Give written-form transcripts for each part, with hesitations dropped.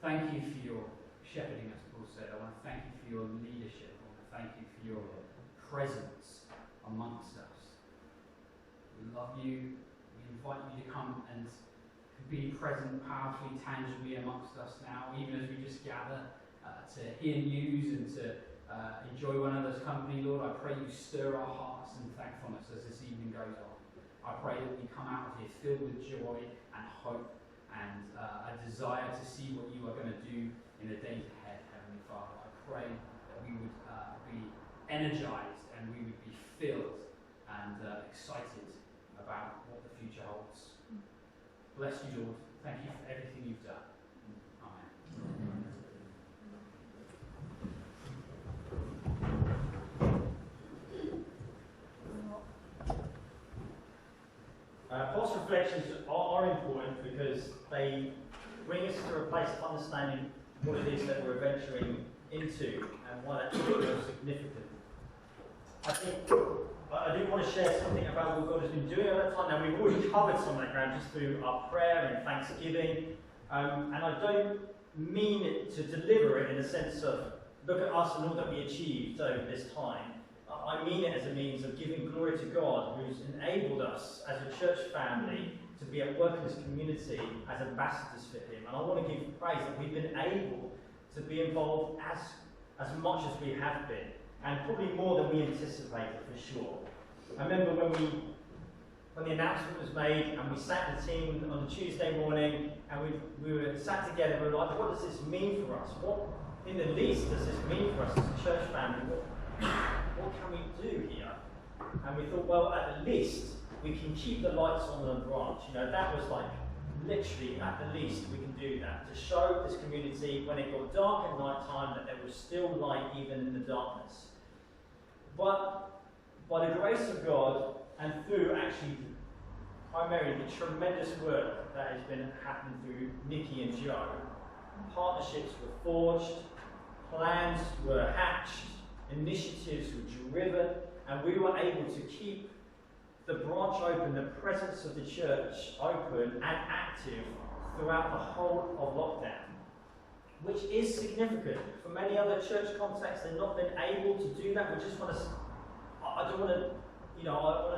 thank you for your shepherding, as Paul said. I want to thank you for your leadership. I want to thank you for your presence amongst us. We love you. We invite you to come and be present powerfully, tangibly amongst us now, even as we just gather to hear news and to enjoy one another's company. Lord, I pray you stir our hearts and thankfulness as this evening goes on. I pray that we come out of here filled with joy and hope and a desire to see what you are going to do in the days ahead, Heavenly Father. I pray that we would be energized and we would be filled and excited about what the future holds. Bless you, Lord. Thank you for everything you've done. Amen. Past reflections are important because they bring us to a place of understanding what it is that we're venturing into and why that's so significant. I think I do want to share something about what God has been doing at that time. Now, we've already covered some of that ground just through our prayer and thanksgiving, and I don't mean it to deliver it in the sense of look at us and all that we achieved over this time. I mean it as a means of giving glory to God, who's enabled us as a church family to be at work in this community as ambassadors for Him. And I want to give praise that we've been able to be involved as much as we have been, and probably more than we anticipated for sure. I remember when the announcement was made and we sat in the team on a Tuesday morning and we were sat together and we were like, what does this mean for us? What in the least does this mean for us as a church family? What can we do here? And we thought, well, at the least we can keep the lights on the branch. You know, that was like literally at the least we can do that, to show this community when it got dark at night time that there was still light even in the darkness. But by the grace of God and through actually primarily the tremendous work that has been happening through Nikki and Joe, partnerships were forged, plans were hatched, initiatives were driven, and we were able to keep the branch open, the presence of the church open and active throughout the whole of lockdown, which is significant. For many other church contexts, they've not been able to do that. We just want to, I want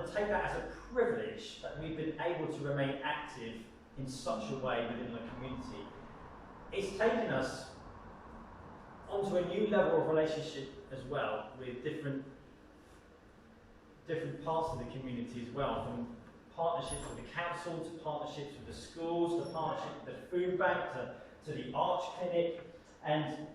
to take that as a privilege that we've been able to remain active in such a way within the community. It's taken us onto a new level of relationship as well, with different parts of the community as well, from partnerships with the council to partnerships with the schools to partnership with the food bank to the arch clinic, and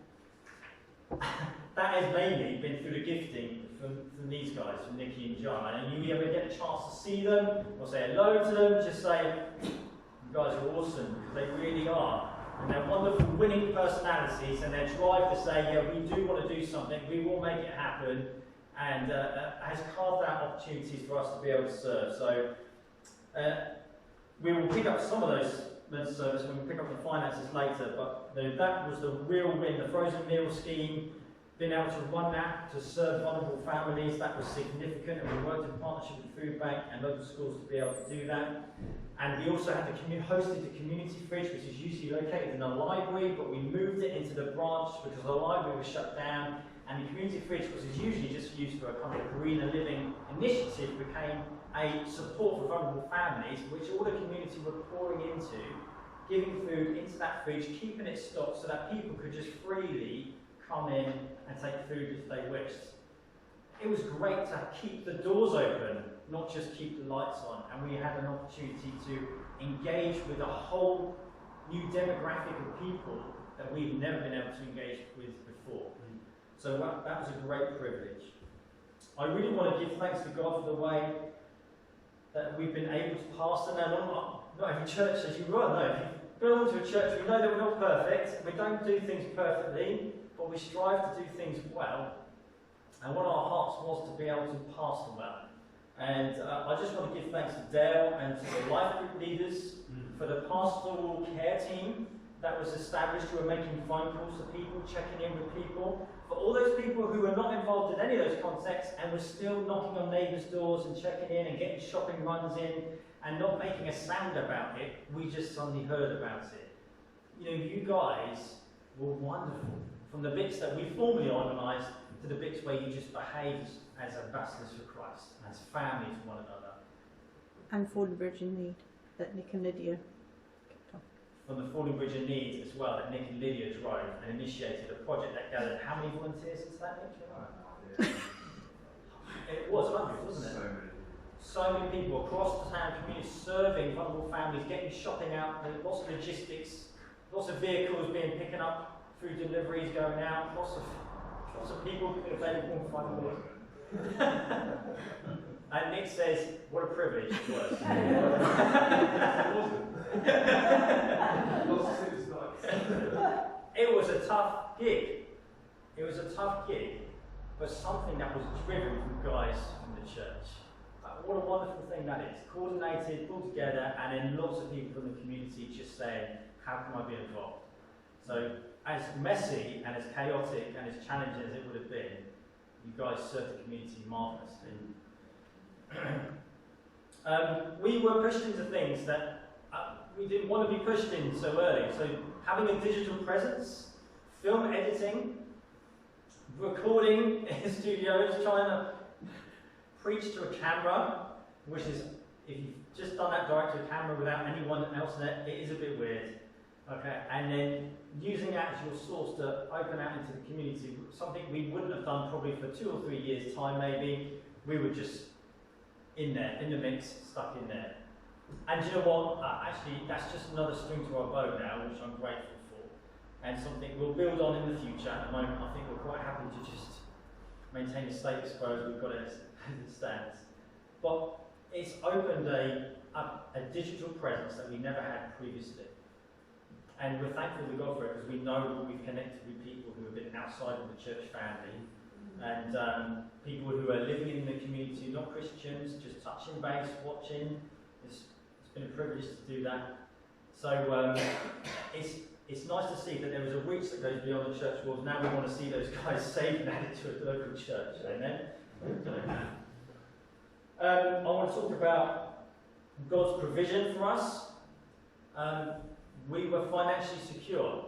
that has mainly been through the gifting from these guys, from Nikki and John. And you ever get a chance to see them or say hello to them, just say, you guys are awesome, because they really are. And their wonderful winning personalities and their drive to say, yeah, we do want to do something, we will make it happen, and has carved out opportunities for us to be able to serve. So we will pick up some of those men's service when we pick up the finances later, but that was the real win. The frozen meal scheme, being able to run that to serve vulnerable families, that was significant, and we worked in partnership with the food bank and local schools to be able to do that. And we also had hosted the community fridge, which is usually located in a library, but we moved it into the branch because the library was shut down, and the community fridge, which is usually just used for a kind of greener living initiative, became a support for vulnerable families, which all the community were pouring into, giving food into that fridge, keeping it stocked so that people could just freely come in and take food if they wished. It was great to keep the doors open, not just keep the lights on, and we had an opportunity to engage with a whole new demographic of people that we've never been able to engage with before. So that was a great privilege. I really want to give thanks to God for the way that we've been able to pastor. Now, not every church, as you well know, if you belong to a church, we know that we're not perfect, we don't do things perfectly, but we strive to do things well. And one of our hearts was to be able to pastor well. And I just want to give thanks to Dale and to the life group leaders for the pastoral care team that was established, who are making phone calls to people, checking in with people. For all those people who were not involved in any of those contexts and were still knocking on neighbours' doors and checking in and getting shopping runs in and not making a sound about it, we just suddenly heard about it. you guys were wonderful. From the bits that we formally organised to the bits where you just behaved as ambassadors for Christ, as family to one another. And Fallen Bridge in Need, that Nick and Lydia kicked off. From the Falling Bridge in Need as well, that Nick and Lydia drove and initiated a project that gathered how many volunteers into that, Nick? It was hundreds, wasn't it? So many people across the town community serving vulnerable families, getting shopping out, there lots of logistics, lots of vehicles picking up food deliveries going out, lots of people available in 5 minutes. And Nick says, what a privilege it was. It was a tough gig. It was a tough gig, but something that was driven from guys from the church. What a wonderful thing that is. Coordinated, pulled together, and then lots of people from the community just saying, how can I be involved? So, as messy and as chaotic and as challenging as it would have been, you guys served the community marvellously. We were pushed into things that we didn't want to be pushed in so early. So, having a digital presence, film editing, recording in studios, trying to preach to a camera, which is, if you've just done that direct to a camera without anyone else in it, it is a bit weird. Okay, and then using that as your source to open out into the community, something we wouldn't have done probably for 2 or 3 years' time maybe. We were just in there, in the mix, stuck in there. And you know what? Actually, that's just another string to our bow now, which I'm grateful for. And something we'll build on in the future. At the moment, I think we're quite happy to just maintain the status quo as we've got it as it stands. But it's opened a digital presence that we never had previously. And we're thankful to God for it because we know that we've connected with people who have been outside of the church family and people who are living in the community, not Christians, just touching base, watching. It's been a privilege to do that. So it's nice to see that there is a reach that goes beyond the church walls. Now we want to see those guys saved and added to a local church. Amen. I want to talk about God's provision for us. We were financially secure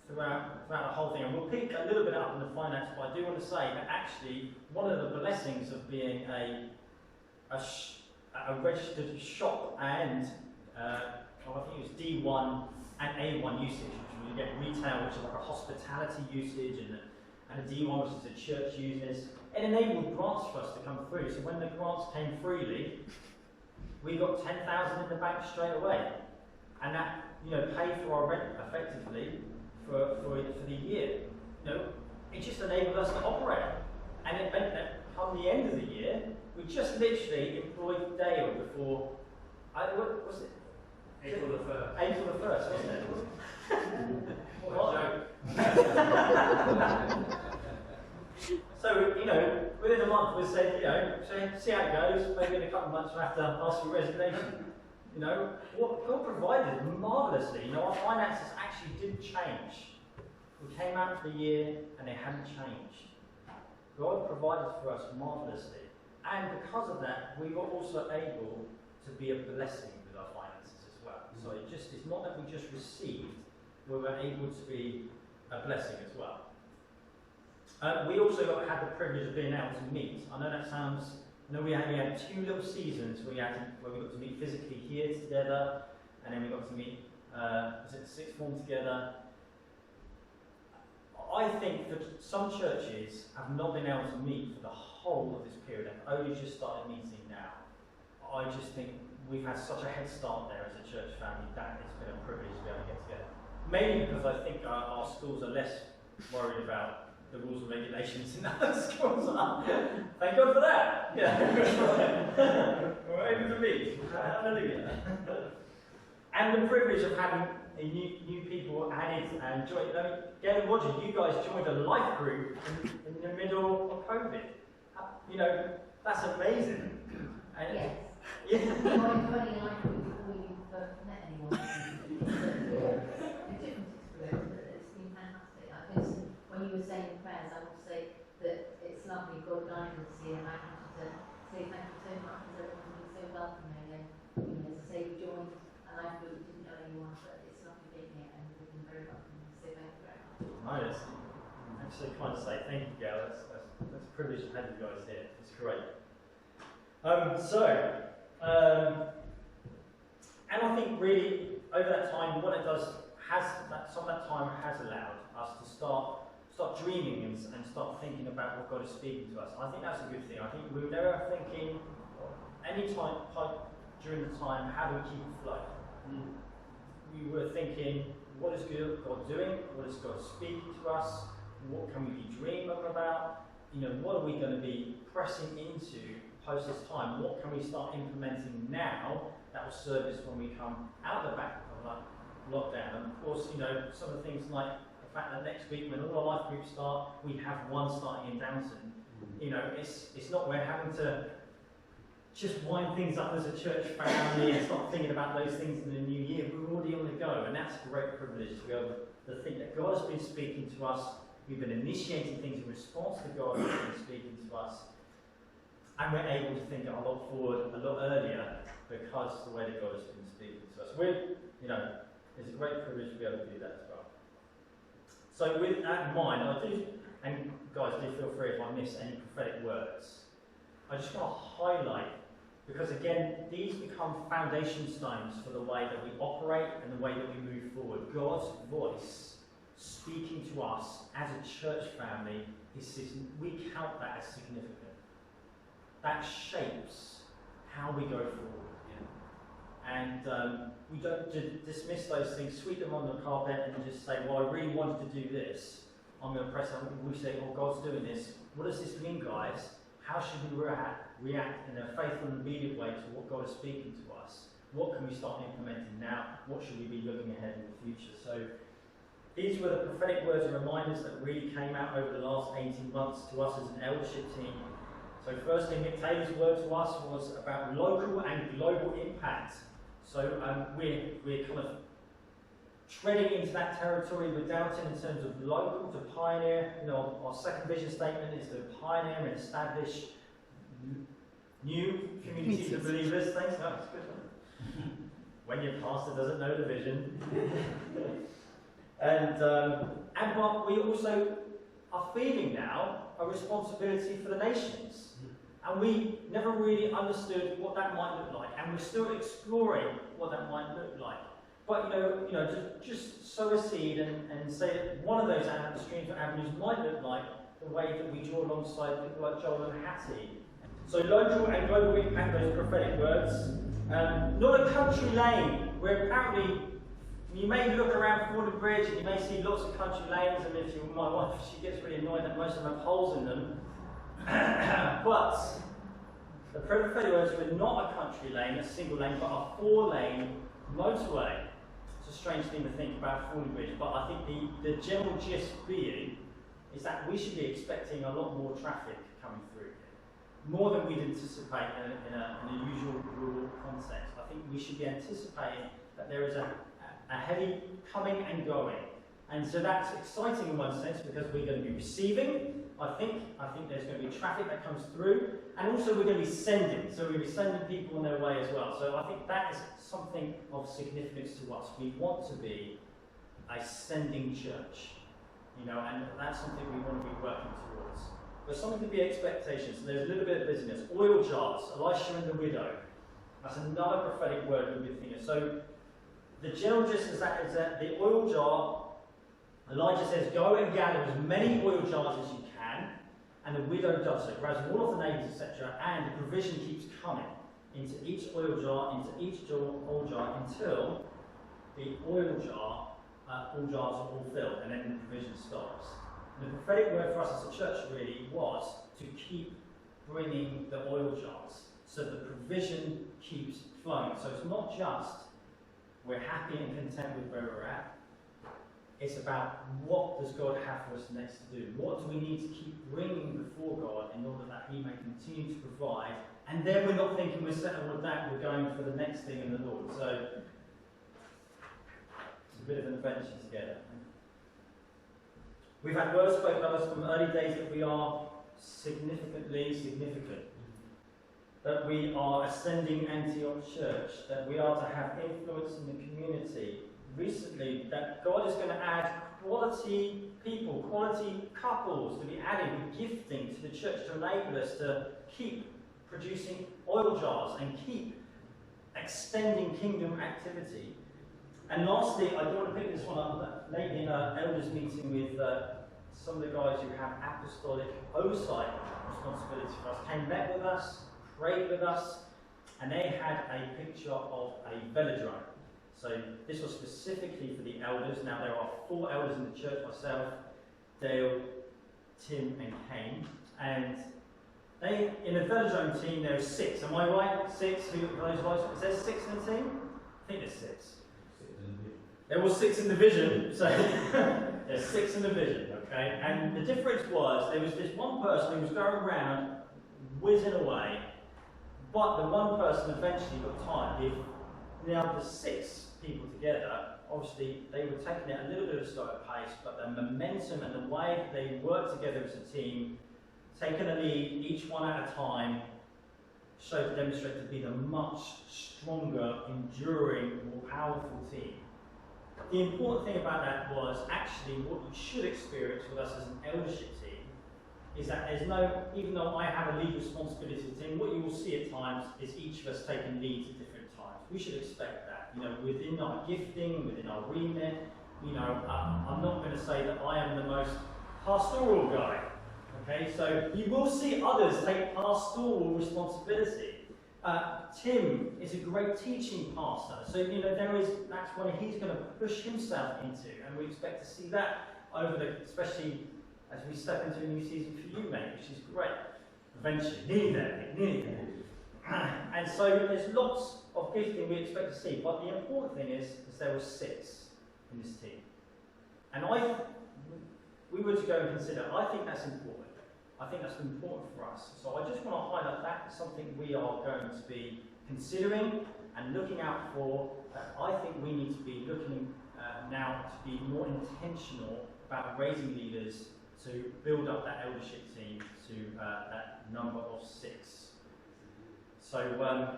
throughout the whole thing, and we'll pick a little bit up on the finance, but I do want to say that actually one of the blessings of being a registered shop and I think it was D1 and A1 usage, which you get retail, which is like a hospitality usage, and a D1, which is a church usage. It enabled grants for us to come through. So when the grants came freely, we got 10,000 in the bank straight away, and that paid for our rent effectively for the year. It just enabled us to operate, and it meant that come the end of the year, we just literally employed Dale before. What was it? April the 1st. April the 1st, wasn't it? What? So, within a month we said, see how it goes, maybe in a couple of months we'll have to ask for resignation. What God provided marvellously. Our finances actually didn't change. We came out of the year and they hadn't changed. God provided for us marvellously. And because of that, we were also able to be a blessing with our finances as well. So it's not that we just received, we were able to be a blessing as well. We also had the privilege of being able to meet. I know we only had 2 little seasons where we got to meet physically here together, and then we got to meet, was it the sixth form together? I think that some churches have not been able to meet for the whole of this period and only just started meeting now. I just think we've had such a head start there as a church family that it's been a privilege to be able to get together. Mainly because I think our schools are less worried about the rules and regulations in other schools are. Thank God for that. Yeah. We're able to meet. Hallelujah. And the privilege of having new people added and joined. Gail and Roger, you guys joined a life group in the middle of COVID. That's amazing. And yes. Yeah. You were joining a life group before you first met anyone. It's a different experience, but it's been fantastic. Because when you were saying prayers, I would say that it's lovely God guidance here, and I wanted to say thank you so much because everyone's been so welcoming. And as I say, we joined a life group, didn't know anyone, but it's lovely being here, and the I just actually kind of say thank you, Gail. That's a privilege to have you guys here. It's great. And I think really over that time, what it does some of that time has allowed us to start dreaming and start thinking about what God is speaking to us. I think that's a good thing. I think we were never thinking any time during the time, how do we keep it flowing? We were thinking, what is God doing? What is God speaking to us? What can we be dreaming about? What are we going to be pressing into post this time? What can we start implementing now that will serve us when we come out the back of lockdown? And of course, some of the things like the fact that next week when all our life groups start, we have one starting in Downton. It's not we're having to just wind things up as a church family and start thinking about those things in the new year. We're already on the go, and that's a great privilege to be able to think that God has been speaking to us. We've been initiating things in response to God who's been speaking to us, and we're able to think a lot forward, a lot earlier, because of the way that God has been speaking to us. It's a great privilege to be able to do that as well. So with that in mind, and guys, do feel free if I miss any prophetic words. I just want to highlight, because again, these become foundation stones for the way that we operate and the way that we move forward. God's voice speaking to us as a church family we count that as significant. That shapes how we go forward. Yeah. And we don't dismiss those things, sweep them on the carpet, and just say, well, I really wanted to do this. I'm going to press on. We say, well, God's doing this. What does this mean, guys? How should we react in a faithful and obedient way to what God is speaking to us? What can we start implementing now? What should we be looking ahead in the future? So these were the prophetic words and reminders that really came out over the last 18 months to us as an eldership team. So firstly, Mick Taylor's word to us was about local and global impact. So we're kind of treading into that territory with Downton in terms of local to pioneer. Our second vision statement is to pioneer and establish new communities of believers. Thanks, no, it's good. When your pastor doesn't know the vision. But we also are feeling now a responsibility for the nations. And we never really understood what that might look like, and we're still exploring what that might look like. But just sow a seed and say that one of those streams or avenues might look like the way that we draw alongside people like Joel and Hattie. So local and global impact, those prophetic words. Not a country lane, where apparently you may look around Fordham Bridge and you may see lots of country lanes, and if my wife, she gets really annoyed that most of them have holes in them. But the prophetic words were not a country lane, a single lane, but a 4-lane motorway. It's a strange thing to think about Fordham Bridge, but I think the general gist being is that we should be expecting a lot more traffic coming through here, more than we'd anticipate in a usual rural context. I think we should be anticipating that there is a heavy coming and going. And so that's exciting in one sense, because we're going to be receiving, I think there's going to be traffic that comes through, and also we're going to be sending. So we're going to be sending people on their way as well. So I think that is something of significance to us. We want to be a sending church, and that's something we want to be working towards. There's something to be expectations. So there's a little bit of busyness. Oil jars, Elisha and the widow. That's another prophetic word we've been thinking. So the general gist is that the oil jar, Elijah says, go and gather as many oil jars as you can, and the widow does so, grabs all of the neighbours, etc., and the provision keeps coming into each oil jar, until the oil jar, all jars are all filled, and then the provision stops. And the prophetic word for us as a church really was to keep bringing the oil jars, so the provision keeps flowing. So it's not just we're happy and content with where we're at. It's about what does God have for us next to do? What do we need to keep bringing before God in order that He may continue to provide? And then we're not thinking we're settled with that, we're going for the next thing in the Lord. So it's a bit of an adventure together. We've had words spoken of us from early days that we are significantly significant. That we are ascending Antioch Church. That we are to have influence in the community. Recently, that God is going to add quality quality people, quality couples to be added with gifting to the church to enable us to keep producing oil jars and keep extending kingdom activity. And lastly, I don't want to pick this one up. Lately in an elders meeting with some of the guys who have apostolic oversight responsibility for us came, met with us, prayed with us, and they had a picture of a velodrome. So this was specifically for the elders. Now there are 4 elders in the church, myself, Dale, Tim and Kane. And they, in the velodrome team, there are 6. Am I right? 6? Who those guys? Is there 6 in the team? I think there's 6. There was 6 in the vision, so there's 6 in the vision, okay? And the difference was, there was this one person who was going around whizzing away, but the one person eventually got tired. Now the 6 people together, obviously they were taking it a little bit of a slower pace, but the momentum and the way they worked together as a team, taking the lead, each one at a time, showed to demonstrate to be the much stronger, enduring, more powerful team. The important thing about that was actually what you should experience with us as an eldership team is that there's no, even though I have a lead responsibility to the team, what you will see at times is each of us taking leads at different times. We should expect that, you know, within our gifting, within our remit. You know, I'm not going to say that I am the most pastoral guy. Okay, so you will see others take pastoral responsibility. Tim is a great teaching pastor, so you know that's what he's going to push himself into, and we expect to see that over especially as we step into a new season for you, mate, which is great. Eventually, nearly there. And so there's lots of gifting we expect to see, but the important thing is there were 6 in this team, and we were to go and consider. I think that's important. I think that's important for us. So I just want to highlight that as something we are going to be considering and looking out for. I think we need to be looking now to be more intentional about raising leaders to build up that eldership team to that number of 6. So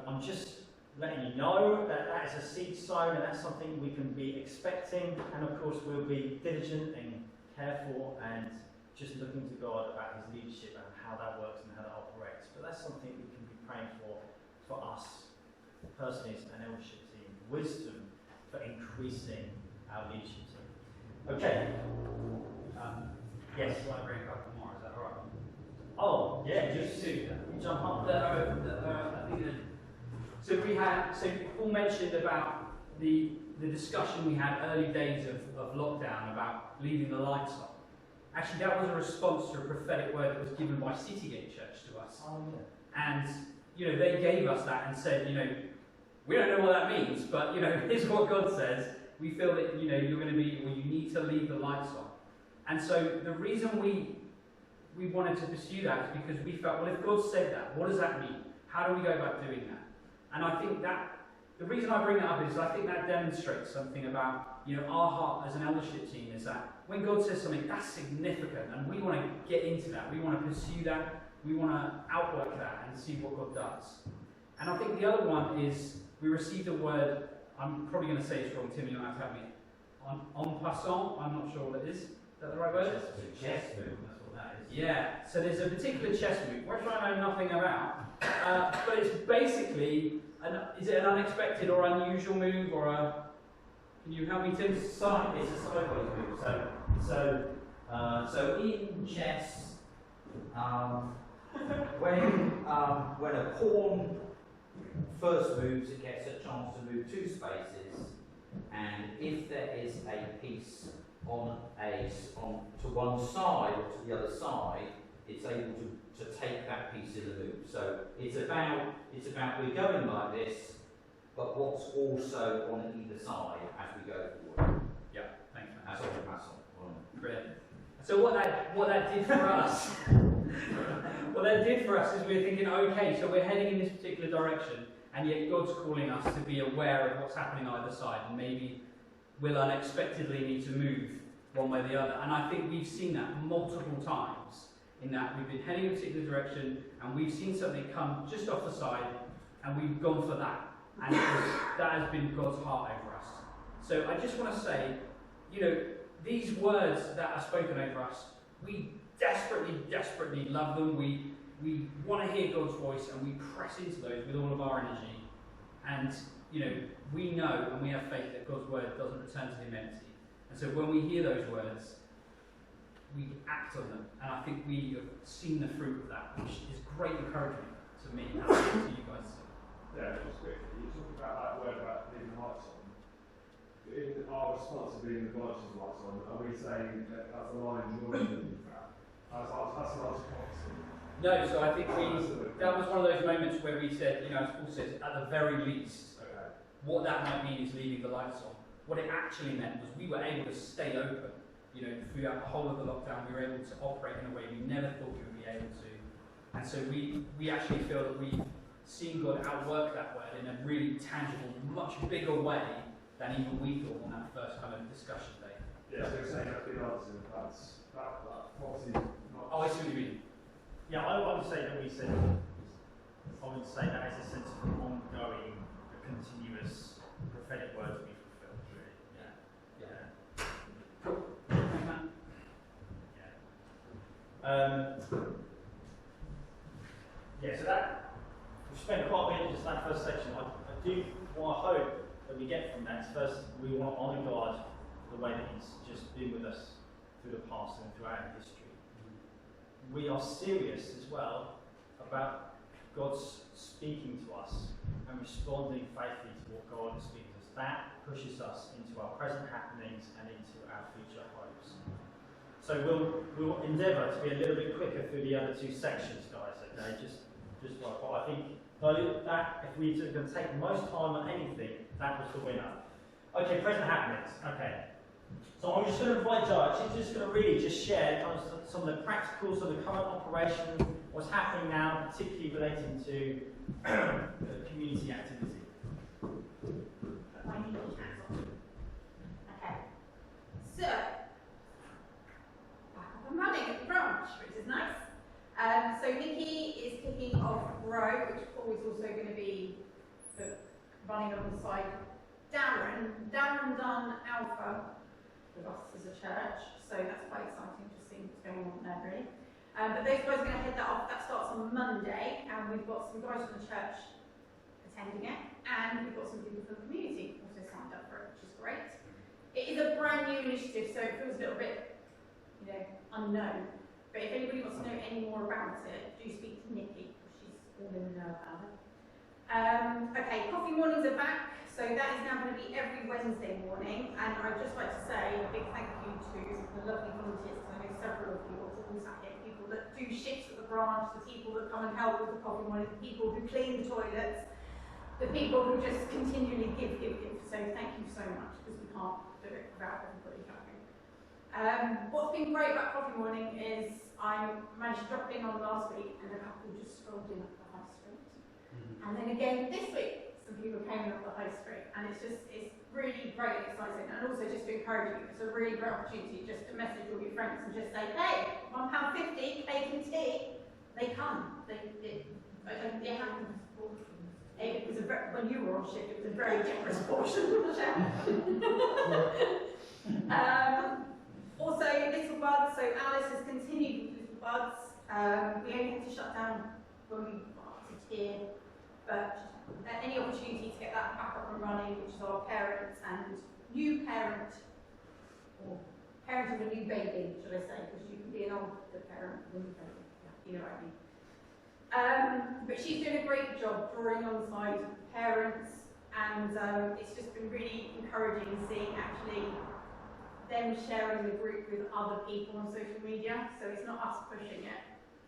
I'm just letting you know that that is a seed sown and that's something we can be expecting. And of course we'll be diligent and careful and just looking to God about his leadership and how that works and how that operates. But that's something we can be praying for us personally as an eldership team. Wisdom for increasing our leadership team. Okay. Yes. I'd like to bring a couple more, is that alright? Oh, yeah, Just 2. you jump up. I think so Paul mentioned about the discussion we had early days of lockdown about leaving the lights on. Actually, that was a response to a prophetic word that was given by Citygate Church to us. Oh, yeah. And, you know, they gave us that and said, you know, we don't know what that means, but, you know, here's what God says. We feel that, you know, you're going to be, or you need to leave the lights on. And so the reason we wanted to pursue that is because we felt, well, if God said that, what does that mean? How do we go about doing that? And I think that, the reason I bring that up is I think that demonstrates something about, you know, our heart as an eldership team is that when God says something, that's significant, and we want to get into that. We want to pursue that. We want to outwork that and see what God does. And I think the other one is we received a word, I'm probably going to say it's wrong, Tim, you'll have to help me. En passant, I'm not sure what it is. Is that the right word? Chess move, that's what that is. Yeah, so there's a particular chess move, which I know nothing about, but it's basically, is it an unexpected or unusual move, or a, can you help me, Tim? It's a sideways move. So in chess, when a pawn first moves, it gets a chance to move 2 spaces, and if there is a piece to one side or to the other side, it's able to take that piece in the move. So it's about we're going like this, but what's also on either side as we go forward. Yeah, thanks, man. That's all. Brilliant. So what that did for us, what that did for us is we were thinking, okay, so we're heading in this particular direction, and yet God's calling us to be aware of what's happening on either side, and maybe we'll unexpectedly need to move one way or the other. And I think we've seen that multiple times, in that we've been heading in a particular direction, and we've seen something come just off the side, and we've gone for that. And that has been God's heart over us. So I just want to say, you know, these words that are spoken over us, we desperately love them. We want to hear God's voice, and we press into those with all of our energy. And we know and we have faith that God's word doesn't return to him empty. And so when we hear those words, we act on them. And I think we have seen the fruit of that, which is great encouragement to me and to you guys. Yeah, just quickly, you talk about that word about leaving the lights on. In our response to leaving the lights on, are we saying that that's a line drawing that? That's not policy. No, so I think that was one of those moments where we said, as Paul says, at the very least, what that might mean is leaving the lights on. What it actually meant was we were able to stay open, throughout the whole of the lockdown. We were able to operate in a way we never thought we would be able to. And so we actually feel that we've seen God outwork that word in a really tangible, much bigger way than even we thought on that first kind of discussion day. Yeah, so you're saying that's been answered, that policy not... Oh, I see what you mean. Yeah, I would say that I would say that is a sense of ongoing, continuous prophetic word to be fulfilled, really. Yeah. Cool. Thanks, Matt. So that, we've spent quite a bit in just that first section. I hope that we get from that is first, we want to honour God the way that he's just been with us through the past and throughout history. We are serious as well about God's speaking to us and responding faithfully to what God is speaking to us. That pushes us into our present happenings and into our future hopes. So we'll endeavour to be a little bit quicker through the other two sections, guys. Okay, just like what I think. That if we're going to take the most time on anything, that was the winner. Okay, present happenings. Okay. So I'm just going to invite Joe. She's just going to really just share kind of some of the practicals of the current operation, what's happening now, particularly relating to community activity. I need to hats on. Okay. So, back up and running at the branch, which is nice. So Nikki is kicking off Grow, which Paul is also going to be running alongside Darren. Darren done Alpha with us as a church, so that's quite exciting to see what's going on there, really. But those guys are going to head that off. That starts on Monday, and we've got some guys from the church attending it, and we've got some people from the community also signed up for it, which is great. It is a brand new initiative, so it feels a little bit, unknown. But if anybody wants to know any more about it, do speak to Nikki, because she's all in the know about it. Okay, coffee mornings are back, so that is now going to be every Wednesday morning, and I'd just like to say a big thank you to the lovely volunteers, because I know several of you are all sat here, people that do shifts at the branch, the people that come and help with the coffee morning, the people who clean the toilets, the people who just continually give. So thank you so much, because we can't do it without everybody helping. What's been great about coffee morning is I managed to drop in on last week, and a couple just strolled in up the high street. And then again this week, some people came up the high street, and it's really great and exciting. And also just to encourage you, it's a really great opportunity just to message all your friends and just say, hey, £1.50, cake and tea. They come. It happens. It was when you were on shift, it was a very generous portion of the show. Also, Little Buds, so Alice has continued with Little Buds. We only had to shut down when we got to tier, but any opportunity to get that back up and running, which is our parents and new parent, or parent of a new baby, should I say, because you can be an older parent of a new baby, you know what I mean. But she's doing a great job drawing alongside parents, and it's just been really encouraging seeing actually them sharing the group with other people on social media. So it's not us pushing it,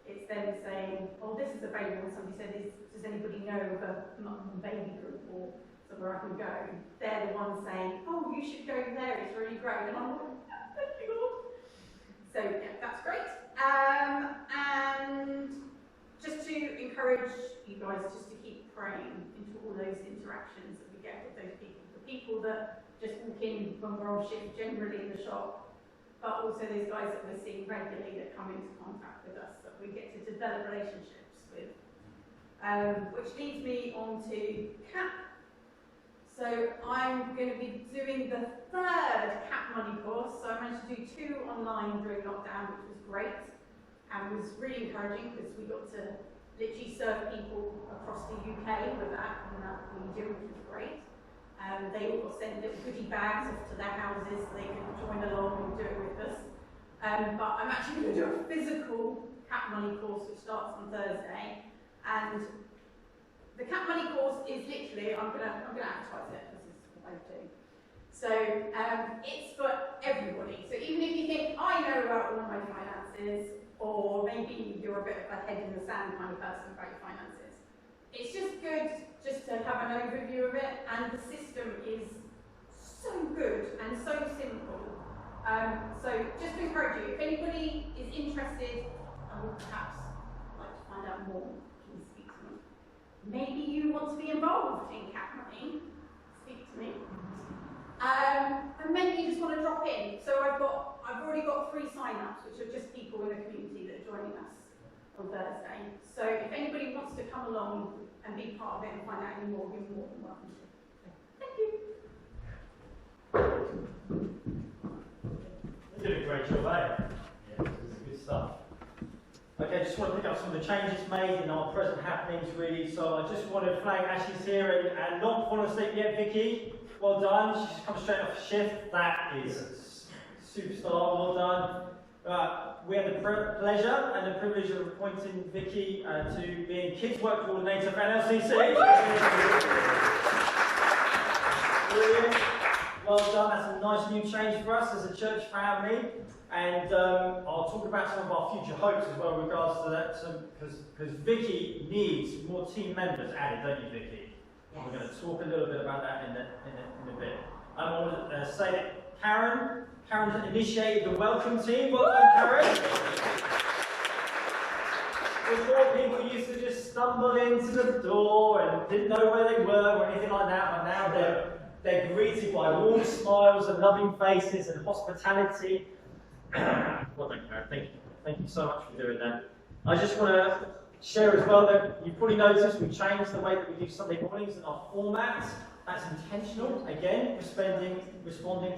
it's them saying, oh, this is available. Somebody said, does anybody know of a mum and baby group or somewhere I can go? They're the ones saying, oh, you should go there, it's really great. And I'm like, thank you, Lord. So yeah, that's great. And just to encourage you guys just to keep praying into all those interactions that we get with those people. The people that just walk in when we're on shift, generally in the shop, but also those guys that we're seeing regularly that come into contact with us, that we get to develop relationships with. Which leads me on to CAP. So I'm going to be doing the third Cap Money course. So I managed to do 2 online during lockdown, which was great and was really encouraging because we got to literally serve people across the UK with that in that medium, which was great. They all got sent little goodie bags off to their houses so they could join along and do it with us. But I'm actually going to do a physical Cap Money course which starts on Thursday. And the Cap Money course is literally, I'm gonna advertise it, this is what I do. So it's for everybody. So even if you think, I know about all my finances, or maybe you're a bit of a head in the sand kind of person about your finances, it's just good just to have an overview of it, and the system is so good and so simple. So just to encourage you, if anybody is interested and would perhaps like to find out more, please speak to me. Maybe you want to be involved in Cap Money, speak to me. And maybe you just want to drop in. So I've already got 3 sign-ups, which are just people in the community that are joining us on Thursday. So if anybody wants to come along and be part of it and find out any more, you're more than welcome to. Thank you. You did a great job, eh? Yeah, this is good stuff. Okay, just want to pick up some of the changes made in our present happenings, really. So I just want to flag Ashley's here and not fallen asleep yet, Vicky. Well done. She's come straight off shift. That is superstar. Well done. We had the pleasure and the privilege of appointing Vicky to being Kids Work Coordinator for LLCC. Brilliant. Well done. That's a nice new change for us as a church family. And I'll talk about some of our future hopes as well in regards to that, because Vicky needs more team members added, don't you, Vicky? Yes. We're going to talk a little bit about that in a bit. I want to say that Karen's initiated the welcome team. Well done, Karen. Before, people used to just stumble into the door and didn't know where they were or anything like that, but now they're greeted by warm smiles and loving faces and hospitality. Well done, Karen. Thank you so much for doing that. I just want to share as well that you've probably noticed we've changed the way that we do Sunday mornings in our format. That's intentional. Again, responding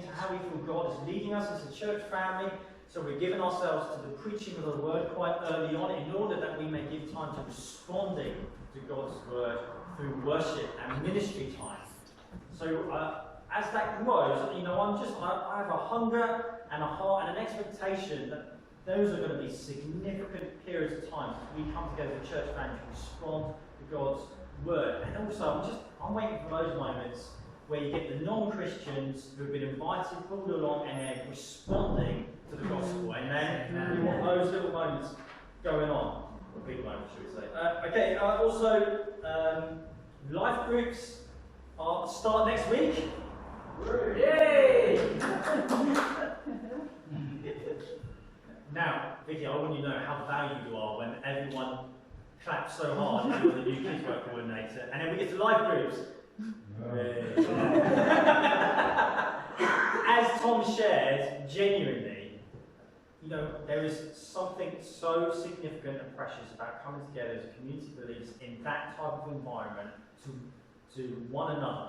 to how we feel God is leading us as a church family. So we're giving ourselves to the preaching of the word quite early on in order that we may give time to responding to God's word through worship and ministry time. So as that grows, I have a hunger and a heart and an expectation that those are going to be significant periods of time as we come together as a church family to respond to God's word. And also, I'm waiting for those moments where you get the non-Christians who've been invited, pulled along, and they're responding to the gospel. Amen. We want those little moments going on. Or big moments, should we say. Also, life groups start next week. Yay! Now, Vicky, I want you to know how valued you are when everyone claps so hard when you're the new Kids Work Coordinator, and then we get to life groups. As Tom shared, genuinely, there is something so significant and precious about coming together as a community of believers in that type of environment to one another,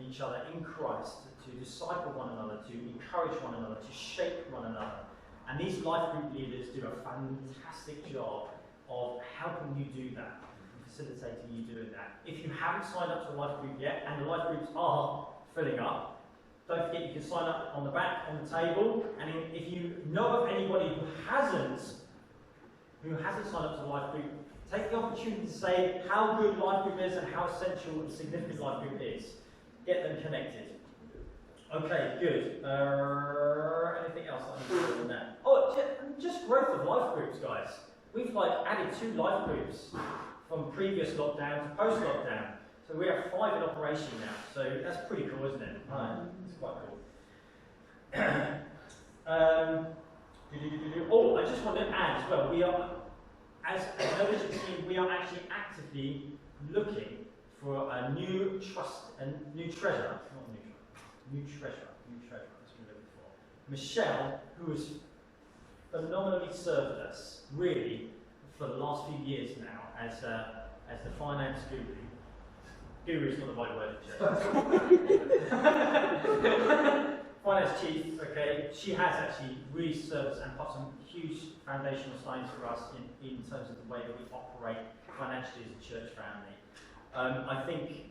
each other in Christ, to disciple one another, to encourage one another, to shape one another. And these life group leaders do a fantastic job of helping you do that, facilitating you doing that. If you haven't signed up to a life group yet, and the life groups are filling up, don't forget you can sign up on the back on the table. And if you know of anybody who hasn't signed up to a life group, take the opportunity to say how good life group is and how essential and significant life group is. Get them connected. Okay, good. Anything else I need to do on that? Oh, just growth of life groups, guys. We've added 2 life groups from previous lockdown to post-lockdown. So we have 5 in operation now. So that's pretty cool, isn't it? It's quite cool. I just want to add as well, we are, as an urgency team, we are actually actively looking for a new treasurer. That's what we're looking for. Michelle, who has phenomenally served us, really, for the last few years now, as the finance guru. Guru is not the right word for church. Finance chief, okay, she has actually really served us and put some huge foundational stones for us in terms of the way that we operate financially as a church family. I think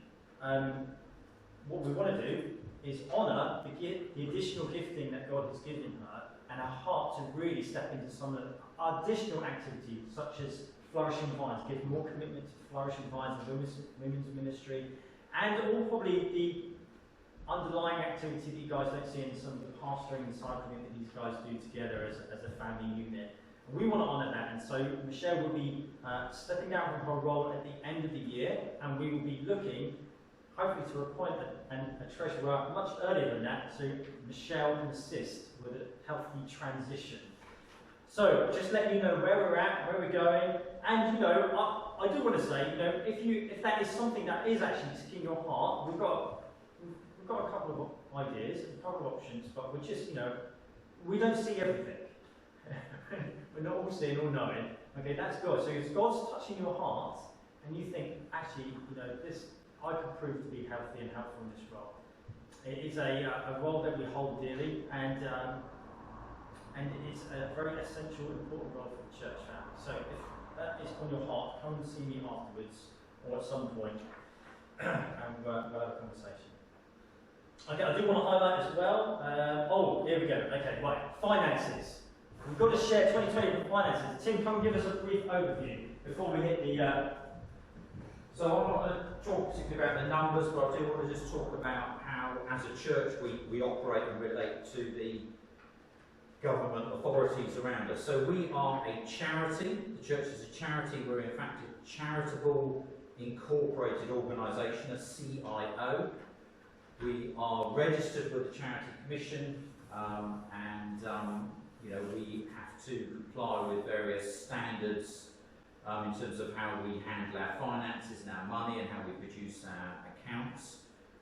what we want to do is honour the additional gifting that God has given her and her heart to really step into some of our additional activities, such as Flourishing Vines, give more commitment to Flourishing Vines and women's ministry, and all probably the underlying activity that you guys don't see in some of the pastoring and cycling that these guys do together as a family unit. And we want to honour that, and so Michelle will be stepping down from her role at the end of the year, and we will be looking hopefully to appoint a treasurer much earlier than that, so Michelle can assist with a healthy transition. So, just let you know where we're at, where we're going, and you know, I do want to say, you know, if that is something that is actually ticking your heart, we've got a couple of ideas, a couple of options, but we're just, you know, we don't see everything. We're not all seeing, all knowing. Okay, that's God. So if God's touching your heart, and you think, actually, you know, this, I could prove to be healthy and helpful in this role. It is a role that we hold dearly, and it's a very essential, important role for the church family. So if that is on your heart, come and see me afterwards, or at some point, and we'll have a conversation. Okay, I do want to highlight as well, oh, here we go, okay, right, finances. We've got to share 2020 with finances. Tim, come and give us a brief overview before we hit the... So I'm not going to talk particularly about the numbers, but I do want to just talk about how, as a church, we operate and relate to the government authorities around us. So we are a charity. The church is a charity. We're in fact a charitable incorporated organisation, a CIO. We are registered with the Charity Commission, and you know, we have to comply with various standards in terms of how we handle our finances and our money and how we produce our accounts.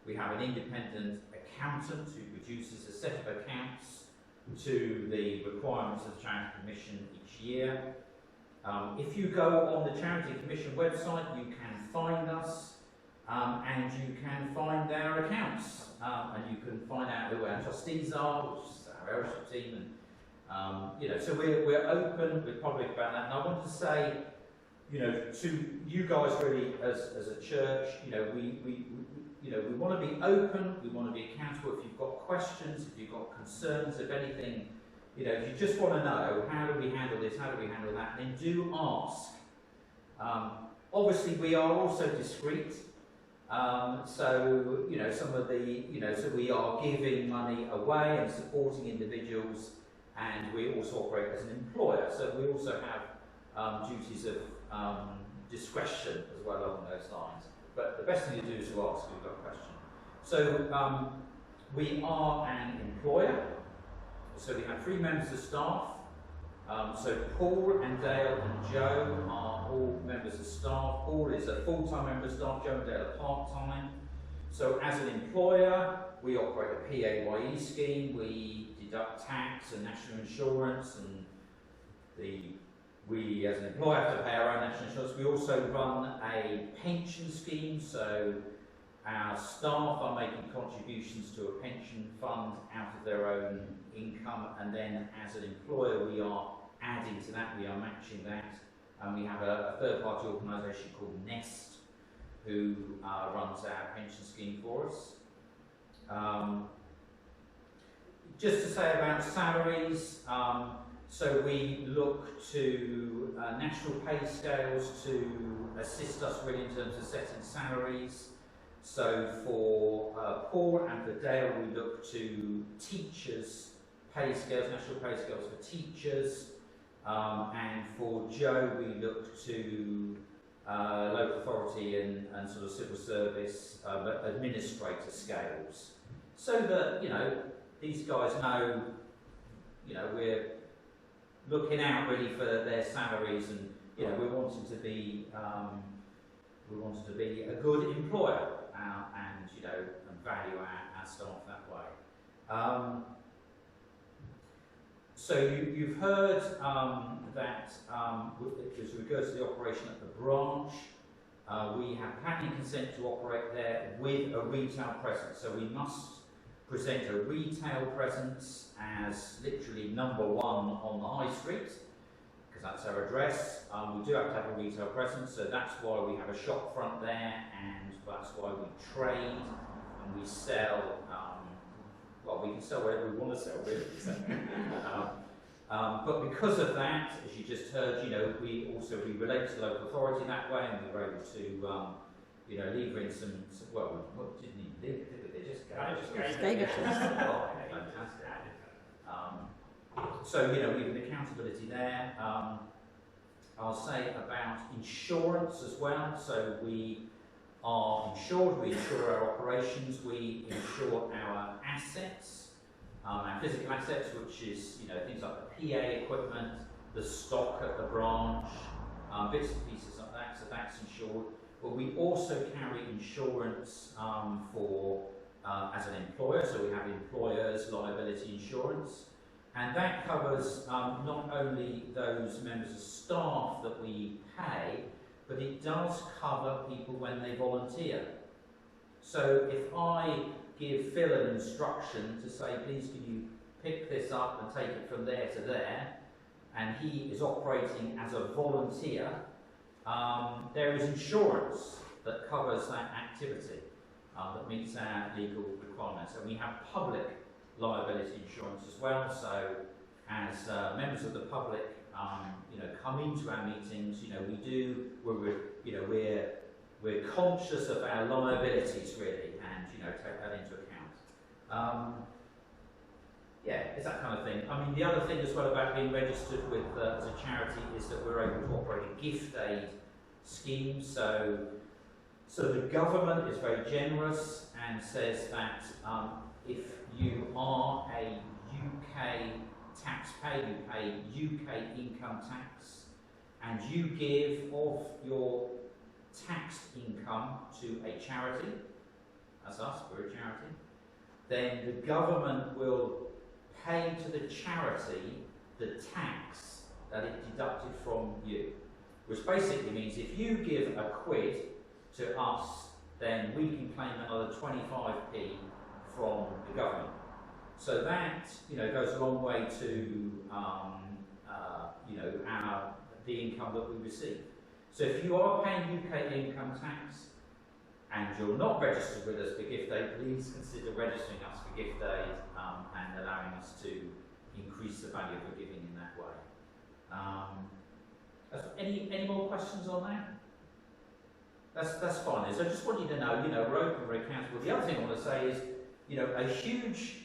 We have an independent accountant who produces a set of accounts to the requirements of the Charity Commission each year. If you go on the Charity Commission website, you can find us and you can find our accounts, and you can find out who our trustees are, which is our eldership team, and you know, so we're open, we're public about that. And I want to say, you know, to you guys really as a church, you know, we want to be open, we want to be accountable. If you've got questions, if you've got concerns, if anything, you know, if you just want to know how do we handle this, how do we handle that, then do ask. Obviously, we are also discreet. So, you know, some of the, you know, so we are giving money away and supporting individuals, and we also operate as an employer. So we also have duties of discretion as well along those lines. But the best thing to do is to ask if you've got a question. So we are an employer. So we have 3 members of staff. So Paul and Dale and Joe are all members of staff. Paul is a full-time member of staff, Joe and Dale are part-time. So as an employer, we operate a PAYE scheme. We deduct tax and national insurance, and we as an employer have to pay our own national insurance. We also run a pension scheme, so our staff are making contributions to a pension fund out of their own income, and then as an employer we are adding to that, we are matching that, and we have a third-party organisation called Nest who runs our pension scheme for us. Just to say about salaries, so we look to national pay scales to assist us really in terms of setting salaries. So for Paul and for Dale, we look to teachers' pay scales, national pay scales for teachers, and for Joe, we look to local authority and sort of civil service administrator scales, so that, you know, these guys know, you know, we're looking out really for their salaries, and you know, we're wanting to be a good employer, and you know, and value our staff that way. So you've heard that as regards to the operation at the branch, we have planning consent to operate there with a retail presence. So we must present a retail presence as literally number one on the high street, because that's our address. We do have to have a retail presence, so that's why we have a shop front there, and that's why we trade and we sell. Well, we can sell whatever we want to sell, really. But because of that, as you just heard, we relate to the local authority that way, and we were able to, lever in some well, we didn't even leave it, did we? They just gave it to us. Fantastic. So, we have an accountability there. I'll say about insurance as well. So we are insured, we insure our operations, we insure our assets, our physical assets, which is, things like the PA equipment, the stock at the branch, bits and pieces like that, so that's insured. But we also carry insurance for as an employer, so we have employers' liability insurance, and that covers not only those members of staff that we pay, but it does cover people when they volunteer. So if I give Phil an instruction to say, please can you pick this up and take it from there to there, and he is operating as a volunteer, there is insurance that covers that activity, that meets our legal requirements. And we have public liability insurance as well, so as members of the public come into our meetings, we're conscious of our liabilities really, and take that into account. It's that kind of thing. I mean, the other thing as well about being registered with as a charity is that we're able to operate a gift aid scheme. So the government is very generous and says that if you are a UK taxpayer, you pay UK income tax, and you give of your taxed income to a charity, as us, we're a charity, then the government will pay to the charity the tax that it deducted from you. Which basically means if you give a quid to us, then we can claim another 25p from the government. So that goes a long way to the income that we receive. So if you are paying UK income tax and you're not registered with us for gift aid, please consider registering us for gift aid and allowing us to increase the value of your giving in that way. Any more questions on that? That's fine. So I just want you to know, we're open, we're accountable. The other thing I want to say is, a huge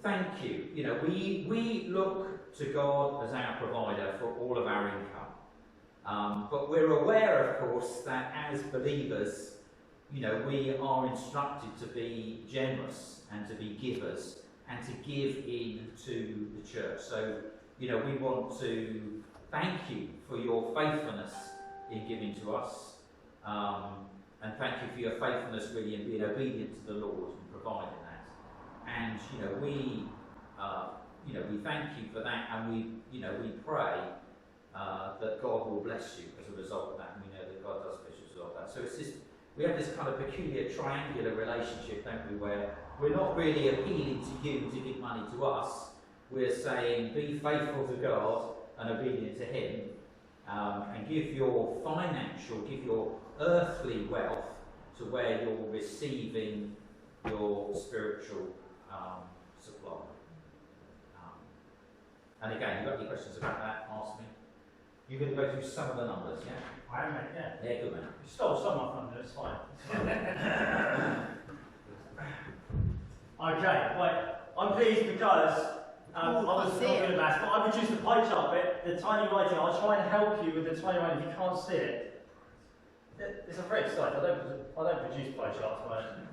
thank you. We look to God as our provider for all of our income. But we're aware, of course, that as believers, we are instructed to be generous and to be givers and to give in to the church. So, we want to thank you for your faithfulness in giving to us, and thank you for your faithfulness really in being obedient to the Lord and providing that. And we thank you for that, and we pray that God will bless you as a result of that, and we know that God does bless you as a result of that. So it's this, we have this kind of peculiar triangular relationship, don't we, where we're not really appealing to you to give money to us. We're saying be faithful to God and obedient to Him, and give your earthly wealth to where you're receiving your spiritual supply. And again, you've got any questions about that, ask me. You're going to go through some of the numbers, yeah? I am, mate, yeah. Yeah, good man. You stole some off under, it's fine. Okay, right. I'm pleased because I was not good at maths, but I produced a pie chart bit, the tiny writing. I'll try and help you with the tiny writing if you can't see it. It's a great slide. I don't produce pie charts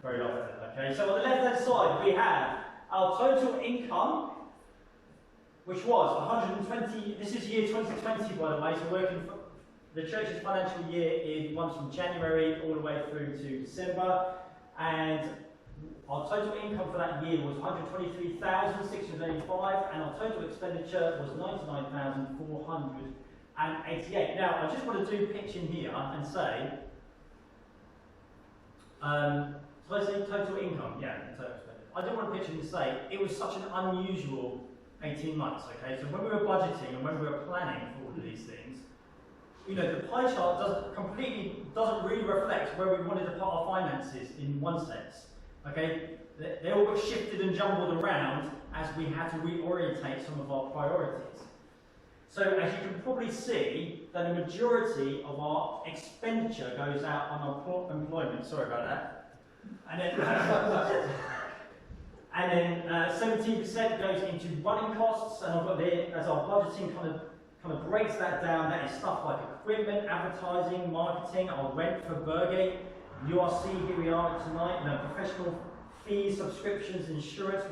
very often. Okay, so on the left-hand side we have our total income, which was 120. This is year 2020, by the way. So working for the church's financial year runs from January all the way through to December, and our total income for that year was 123,685, and our total expenditure was 99,488. Now, I just want to do pitch in here and say So I say total income, yeah, total expenditure. I didn't want to pitch in to say it was such an unusual 18 months, okay? So when we were budgeting and when we were planning for all of these things, you know, the pie chart doesn't really reflect where we wanted to put our finances in one sense, okay? They all got shifted and jumbled around as we had to reorientate some of our priorities. So as you can probably see, that a majority of our expenditure goes out on our employment, sorry about that, and then 17% goes into running costs, and I've got there, as our budgeting kind of breaks that down, that is stuff like equipment, advertising, marketing, our rent for Burgate, URC, here we are tonight, professional fees, subscriptions, insurance,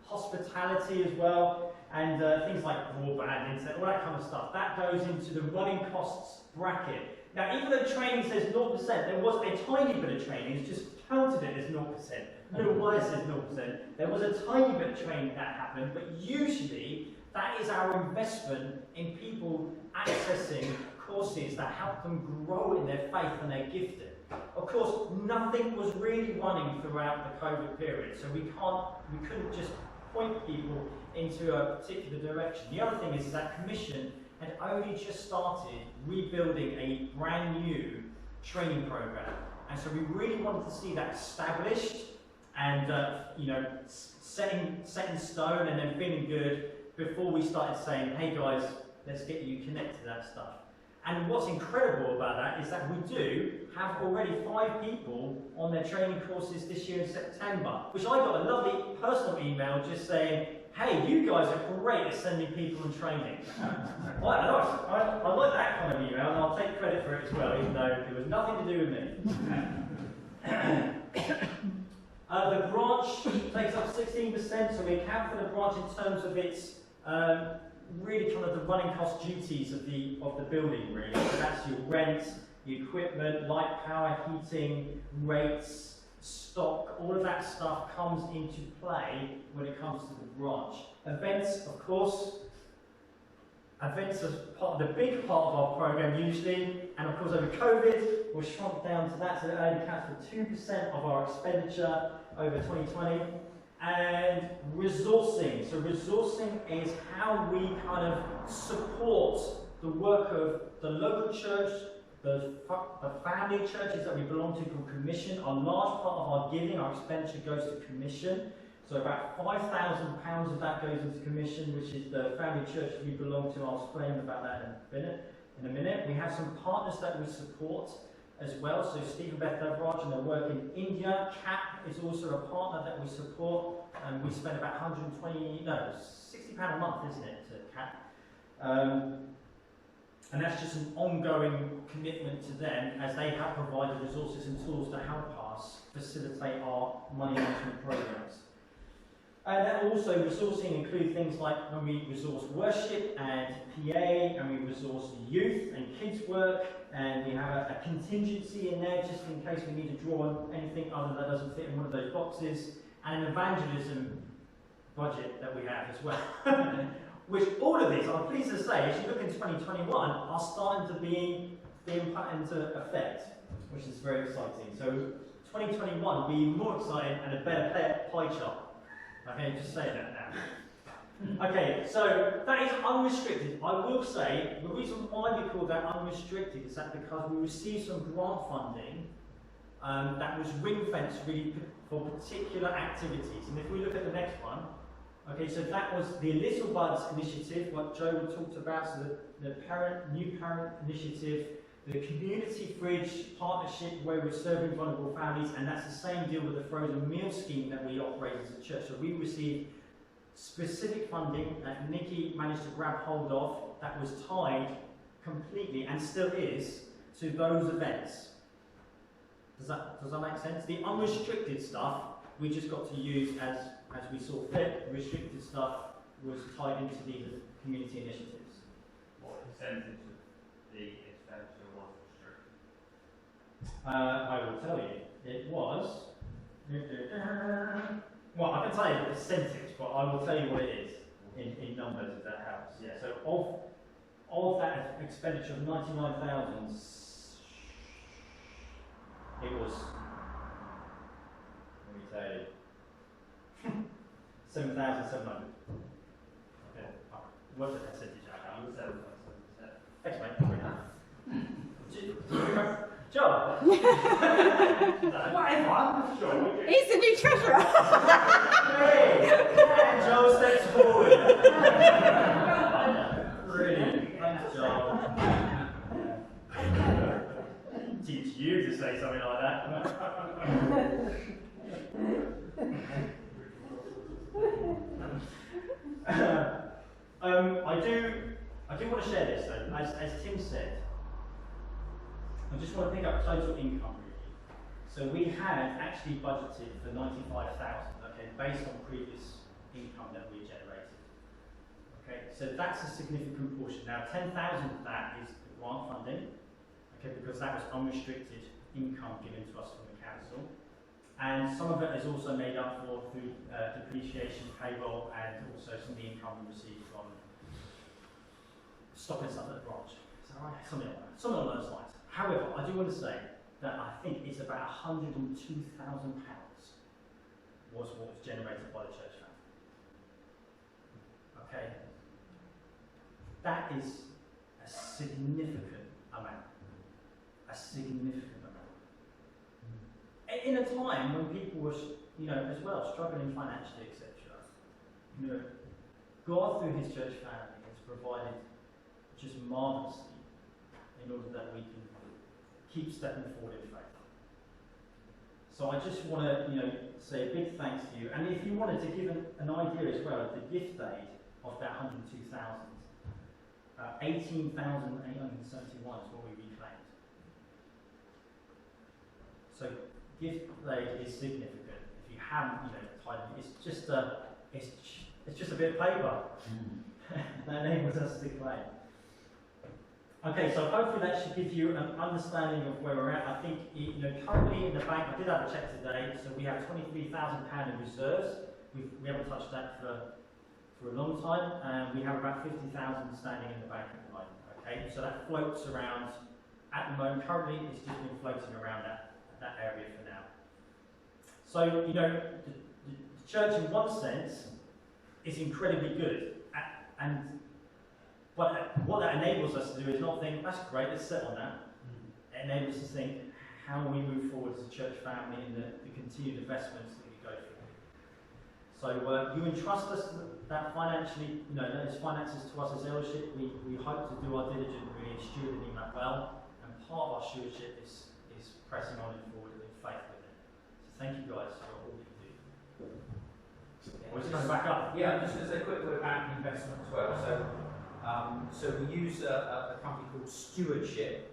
hospitality as well, and things like broadband, internet, all that kind of stuff. That goes into the running costs bracket. Now, even though training says 0%, there was a tiny bit of training, it's just counted it as 0%. I don't know why it says 0%. There was a tiny bit of training that happened, but usually that is our investment in people accessing courses that help them grow in their faith and their gifting. Of course, nothing was really running throughout the COVID period, so we couldn't just point people into a particular direction. The other thing is that Commission had only just started rebuilding a brand new training program, and so we really wanted to see that established and set in stone and then feeling good before we started saying, hey guys, let's get you connected to that stuff. And what's incredible about that is that we do have already 5 people on their training courses this year in September, which I got a lovely personal email just saying, hey, you guys are great at sending people on training. I like that kind of email, and I'll take credit for it as well, even though it was nothing to do with me. The branch takes up 16%, so we account for the branch in terms of its really kind of the running cost duties of the building, really. So that's your rent, your equipment, light, power, heating, rates, stock, all of that stuff comes into play when it comes to the branch. Events, of course, events are the big part of our program usually, and of course over COVID, we're shrunk down to that, so it only accounts for 2% of our expenditure over 2020. And resourcing. So resourcing is how we kind of support the work of the local church, the family churches that we belong to called Commission. A large part of our giving, our expenditure goes to Commission. So about £5,000 of that goes into Commission, which is the family church we belong to. I'll explain about that in a minute. We have some partners that we support as well. So Steve and Beth Leverage and their work in India. CAP is also a partner that we support, and we spend about £60 a month, isn't it, to CAP? And that's just an ongoing commitment to them as they have provided resources and tools to help us facilitate our money management programs. And that also resourcing includes things like when we resource worship and PA, and we resource youth and kids work, and we have a contingency in there just in case we need to draw on anything other that doesn't fit in one of those boxes, and an evangelism budget that we have as well. Which all of these, I'm pleased to say, as you look in 2021, are starting to be put into effect, which is very exciting. So 2021 will be more exciting and a better pie chart. Okay, just say that now. Okay, so that is unrestricted. I will say, the reason why we call that unrestricted is that because we received some grant funding that was ring-fenced really for particular activities. And if we look at the next one, okay, so that was the Little Buds initiative, what Joe talked about, so the new parent initiative, the community fridge partnership where we're serving vulnerable families, and that's the same deal with the frozen meal scheme that we operate as a church. So we received specific funding that Nikki managed to grab hold of that was tied completely, and still is, to those events. Does that make sense? The unrestricted stuff we just got to use as we saw fit. The restricted stuff was tied into these community initiatives. What percentage of the expenditure was restricted? I will tell you. It was. Well, I can tell you the percentage, but I will tell you what it is in numbers if that helps. Yeah. So of that expenditure of 99,000, it was 7,700. Okay, what's the percentage out I'm of 7.7%. that? Thanks, mate. Joe. Whatever. Sure, we'll get- He's the new treasurer. Hey, Joe steps forward. Brilliant. Thanks, Joe. Teach you to say something like that. I do want to share this though. As Tim said, I just want to pick up total income really. So we had actually budgeted for 95,000, okay, based on previous income that we generated. Okay, so that's a significant portion. Now 10,000 of that is the grant funding, okay, because that was unrestricted income given to us from the council. And some of it is also made up for through depreciation, payroll, and also some of the income we received from stopping stuff at the branch. Is that right? Something like that. Something along those lines. However, I do want to say that I think it's about £102,000 was what was generated by the church family. Okay? That is a significant amount. A significant amount. In a time when people were, as well, struggling financially, etc. God through His church family has provided just marvellously in order that we can keep stepping forward in faith. So I just want to, say a big thanks to you. And if you wanted to give an idea as well, the gift aid of that 102,000, 18,871 is what we reclaimed. So gift aid is significant. If you haven't, tied it, it's just a bit of paper that enables us to claim. Okay, so hopefully that should give you an understanding of where we're at. I think, currently in the bank, I did have a check today, so we have £23,000 in reserves. We haven't touched that for a long time, and we have about 50,000 standing in the bank at the moment. Okay, so that floats around at the moment. Currently, it's just been floating around that area for now. So, the church in one sense is incredibly good, but what that enables us to do is not think, that's great, let's sit on that. It enables us to think, how we move forward as a church family and the continued investments that we go through. So you entrust us that financially, those finances to us as eldership. We hope to do our diligent really in stewarding that well, and part of our stewardship is pressing on and forward in faith with it. So thank you guys for all you do. We're just coming back up. Yeah, I'm just going to say a quick word about investment as well. So we use a company called Stewardship,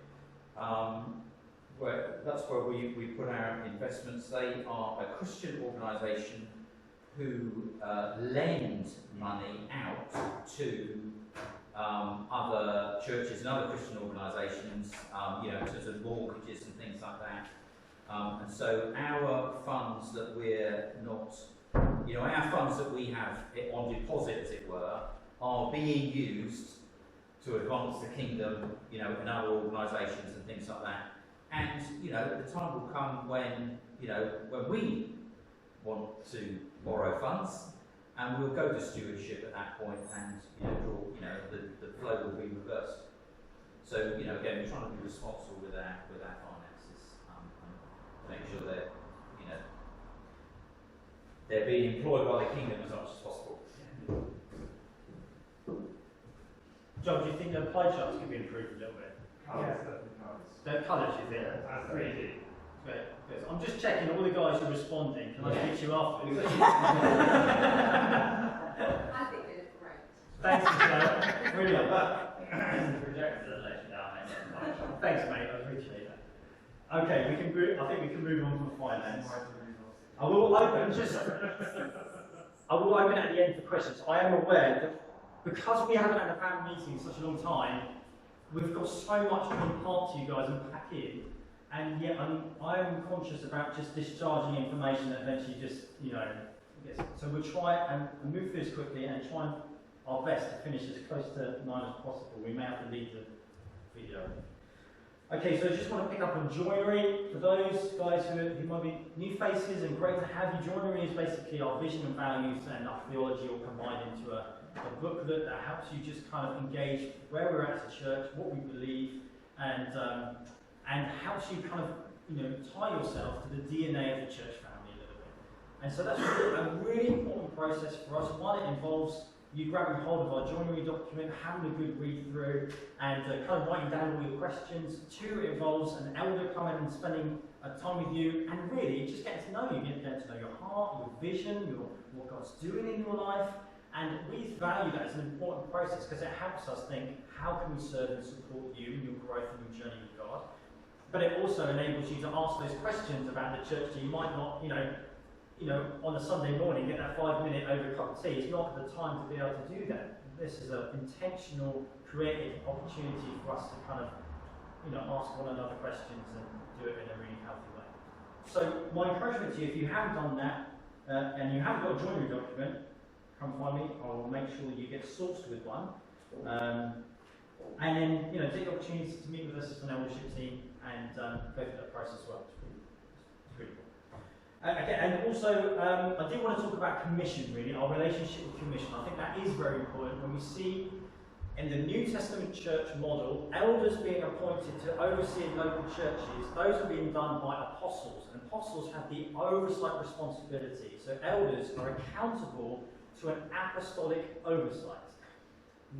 that's where we put our investments. They are a Christian organisation who lend money out to other churches and other Christian organisations, in terms of mortgages and things like that. And so our funds that we're not, our funds that we have on deposit, as it were, are being used to advance the kingdom, in other organisations and things like that. And, the time will come when, when we want to borrow funds, and we'll go to stewardship at that point and, the flow will be reversed. So, again, we're trying to be responsible with our finances, and make sure that, they're being employed by the kingdom as much as possible. John, do you think the pie charts could be improved a little bit? Colours, definitely colours. The colours, you think? As 3D. Good. I'm just checking all the guys who are responding. Can I speak to you afterwards? I think they look great. Thanks, Michelle. Brilliant. Projector that lets you down, mate. Thanks, mate. I appreciate that. Okay, I think we can move on from finance. I will open at the end for questions. I am aware that because we haven't had a family meeting in such a long time, we've got so much to impart to you guys and pack in, and yet I am conscious about just discharging information that eventually just, gets. So we'll try and move through this quickly and try our best to finish as close to 9 as possible. We may have to leave the video. Okay, so I just want to pick up on joinery. For those guys who might be new faces, and great to have you. Joinery is basically our vision and values and our theology all combined into a booklet that helps you just kind of engage where we're at as a church, what we believe, and helps you kind of tie yourself to the DNA of the church family a little bit. And so that's a really important process for us. One, it involves you grabbing hold of our joinery document, having a good read through, and kind of writing down all your questions. Two, it involves an elder coming and spending time with you, and really just getting to know you, getting to know your heart, your vision, what God's doing in your life. And we value that as an important process because it helps us think, how can we serve and support you in your growth and your journey with God? But it also enables you to ask those questions about the church that you might not, on a Sunday morning, get that 5 minute over a cup of tea. It's not the time to be able to do that. This is an intentional, creative opportunity for us to kind of, ask one another questions and do it in a really healthy way. So my encouragement to you, if you haven't done that, and you haven't got a joinery document, come find me. I will make sure you get sourced with one. And then, take the opportunity to meet with us as an eldership team and go through that process as well. It's really cool. Okay, and also, I do want to talk about commission, really, our relationship with commission. I think that is very important when we see in the New Testament church model, elders being appointed to oversee local churches. Those are being done by apostles, and apostles have the oversight responsibility. So elders are accountable to an apostolic oversight.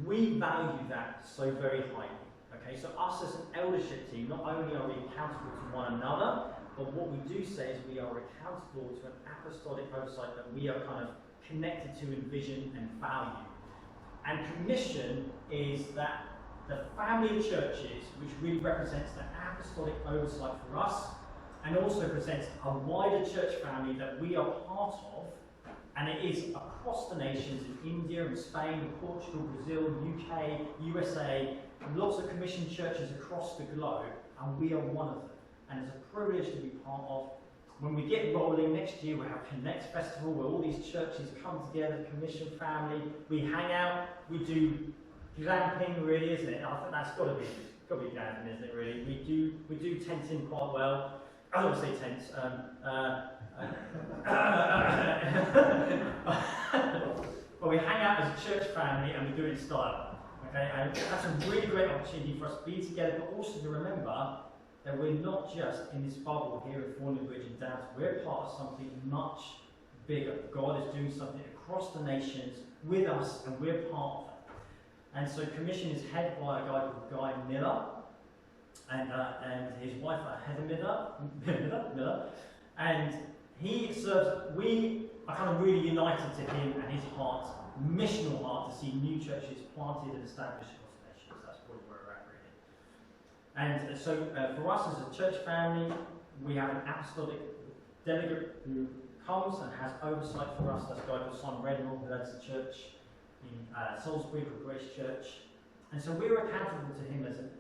We value that so very highly. Okay, so us as an eldership team, not only are we accountable to one another, but what we do say is we are accountable to an apostolic oversight that we are kind of connected to in vision and value. And commission is that the family of churches, which really represents the apostolic oversight for us, and also presents a wider church family that we are part of. And it is across the nations in India and Spain, Portugal, Brazil, UK, USA, lots of commissioned churches across the globe, and we are one of them. And it's a privilege to be part of. When we get rolling next year, we'll have Connect Festival where all these churches come together, commission family, we hang out, we do glamping, really, isn't it? I think that's got to be glamping, isn't it, really? We do tenting quite well. I don't want to say tents. But we hang out as a church family and we do it in style. Okay, and that's a really great opportunity for us to be together, but also to remember that we're not just in this bubble here at Thornley Bridge in Downton. We're part of something much bigger. God is doing something across the nations with us, and we're part of it. And so Commission is headed by a guy called Guy Miller, and his wife Heather Miller, and he serves. We are kind of really united to him and his heart, missional heart, to see new churches planted and established across the nations. That's probably where we're at, really. And so for us as a church family, we have an apostolic delegate who comes and has oversight for us. That's a guy called Simon Redmore, who leads the church in Salisbury called Grace Church. And so we're accountable to him as an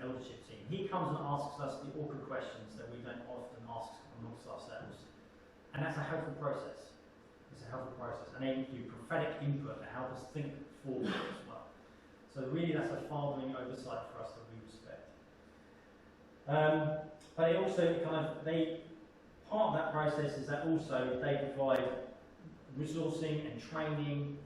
eldership team. He comes and asks us the awkward questions that we don't often ask amongst ourselves. And that's a helpful process. It's a helpful process. And they give prophetic input to help us think forward as well. So really that's a fathering oversight for us that we respect. But they also part of that process is that also they provide resourcing and training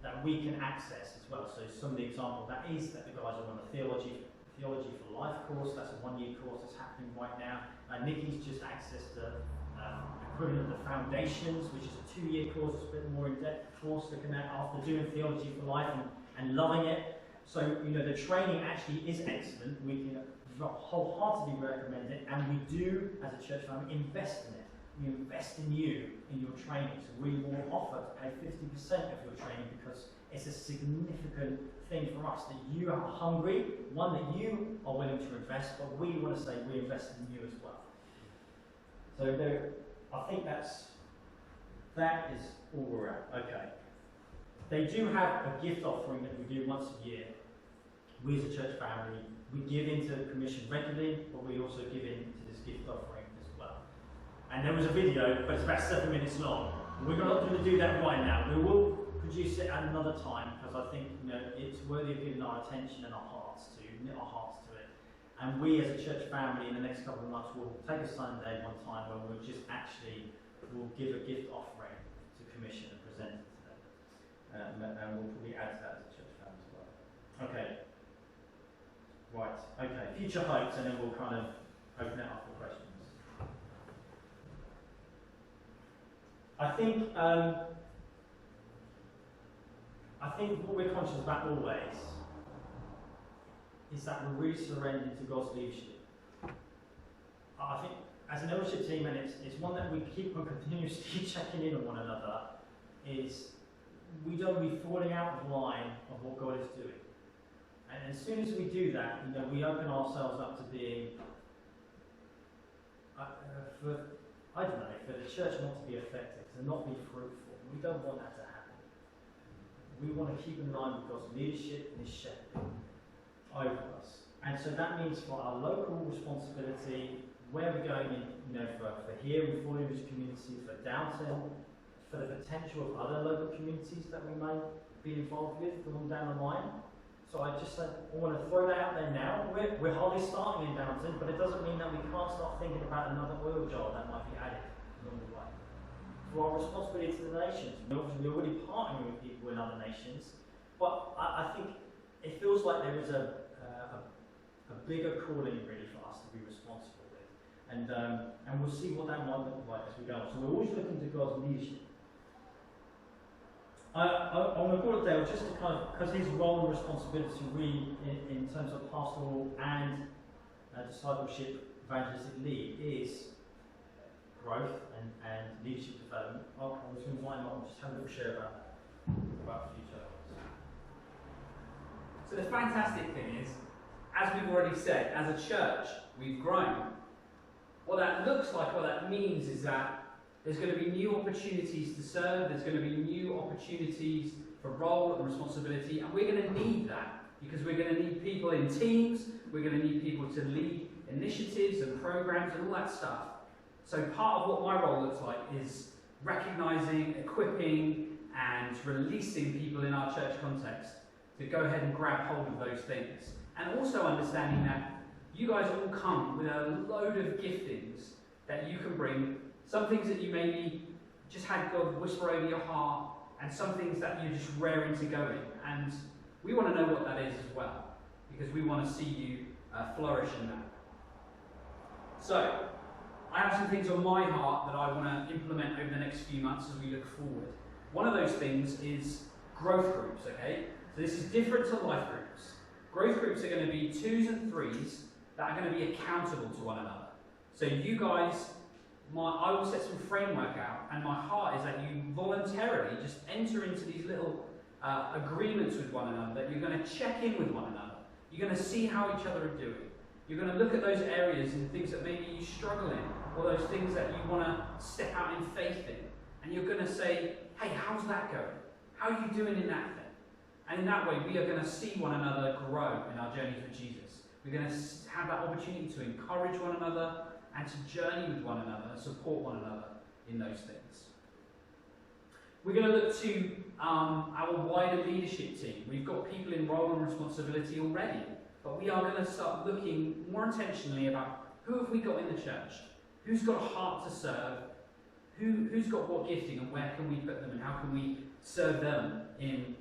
that we can access as well. So some of the example of that is that the guys are on a Theology for Life course. That's a 1-year course that's happening right now. Nikki's just accessed the equivalent of the Foundations, which is a 2-year course. It's a bit more in-depth course looking at after doing Theology for Life and loving it. So, the training actually is excellent. We can wholeheartedly recommend it, and we do, as a church family, invest in it. We invest in you, in your training. So we will offer to pay 50% of your training because it's a significant thing for us that you are hungry, one that you are willing to invest, but we want to say we invest in you as well. So I think that is all we're at. Okay. They do have a gift offering that we do once a year. We as a church family, we give into the commission regularly, but we also give into this gift offering as well. And there was a video, but it's about 7 minutes long. We're not going to do that right now. We will produce it at another time because I think it's worthy of giving our attention and our hearts to it. And we as a church family in the next couple of months will take a Sunday one time when we'll just actually we'll give a gift offering to commission and present it to them. And we'll probably add to that as a church family as well. Okay. Right, okay. Future hopes, and then we'll kind of open it up for questions. I think what we're conscious about always is that we're really surrendering to God's leadership. I think as an eldership team, and it's one that we keep on continuously checking in on one another, is we don't be falling out of line of what God is doing. And as soon as we do that, we open ourselves up to being, for the church not to be effective, to not be fruitful. We don't want that to happen. We want to keep in line with God's leadership and His shepherding over us. And so that means for our local responsibility, where we're going in, for here and for English community, for Downton, for the potential of other local communities that we may be involved with going down the line. So I want to throw that out there now. We're hardly starting in Downton, but it doesn't mean that we can't start thinking about another oil jar that might be added along the way. For our responsibility to the nations, we're already partnering with people in other nations, but I think it feels like there is a bigger calling really for us to be responsible with, and we'll see what that might look like as we go on. So we're always looking to God's leadership. I want to call it Dale just to kind of, because his role and responsibility really in terms of pastoral and discipleship, evangelistic lead is growth and leadership development. I was going to invite him on, just have a little share about future. So the fantastic thing is, as we've already said, as a church, we've grown. What that looks like, what that means is that there's going to be new opportunities to serve, there's going to be new opportunities for role and responsibility, and we're going to need that, because we're going to need people in teams, we're going to need people to lead initiatives and programs and all that stuff. So part of what my role looks like is recognising, equipping, and releasing people in our church context to go ahead and grab hold of those things. And also understanding that you guys all come with a load of giftings that you can bring. Some things that you maybe just had God whisper over your heart, and some things that you're just raring to go in. And we want to know what that is as well, because we want to see you flourish in that. So, I have some things on my heart that I want to implement over the next few months as we look forward. One of those things is growth groups, okay? So this is different to life groups. Growth groups are going to be 2s and 3s that are going to be accountable to one another. So you guys, I will set some framework out, and my heart is that you voluntarily just enter into these little agreements with one another, that you're going to check in with one another. You're going to see how each other are doing. You're going to look at those areas and things that maybe you struggle in, or those things that you want to step out in faith in. And you're going to say, hey, how's that going? How are you doing in that thing? And in that way, we are going to see one another grow in our journeys with Jesus. We're going to have that opportunity to encourage one another and to journey with one another and support one another in those things. We're going to look to our wider leadership team. We've got people in role and responsibility already, but we are going to start looking more intentionally about who have we got in the church, who's got a heart to serve, who's got what gifting, and where can we put them, and how can we serve them in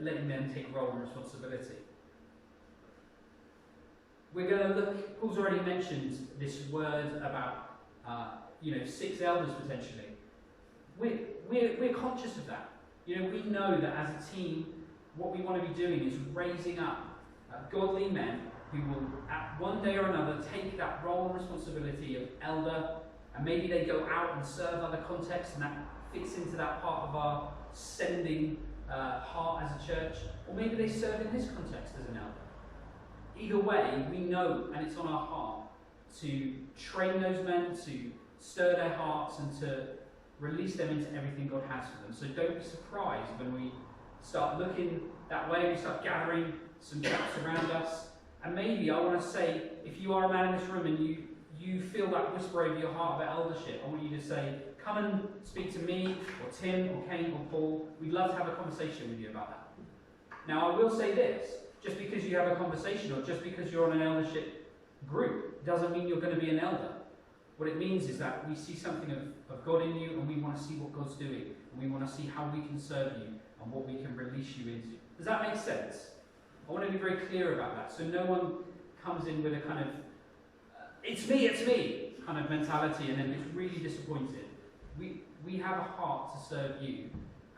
letting them take role and responsibility. We're going to look, Paul's already mentioned this word about 6 elders potentially. We're conscious of that. We know that as a team, what we want to be doing is raising up godly men who will, at one day or another, take that role and responsibility of elder, and maybe they go out and serve other contexts, and that fits into that part of our sending heart as a church, or maybe they serve in this context as an elder. Either way, we know, and it's on our heart, to train those men, to stir their hearts, and to release them into everything God has for them. So don't be surprised when we start looking that way, we start gathering some chaps around us. And maybe I want to say, if you are a man in this room and you feel that whisper over your heart about eldership, I want you to say, come and speak to me, or Tim, or Kane, or Paul. We'd love to have a conversation with you about that. Now, I will say this, just because you have a conversation, or just because you're on an eldership group. It doesn't mean you're going to be an elder. What it means is that we see something of God in you, and we want to see what God's doing, and we want to see how we can serve you and what we can release you into. Does that make sense? I want to be very clear about that, so no one comes in with a kind of it's me kind of mentality and then is really disappointed. We have a heart to serve you,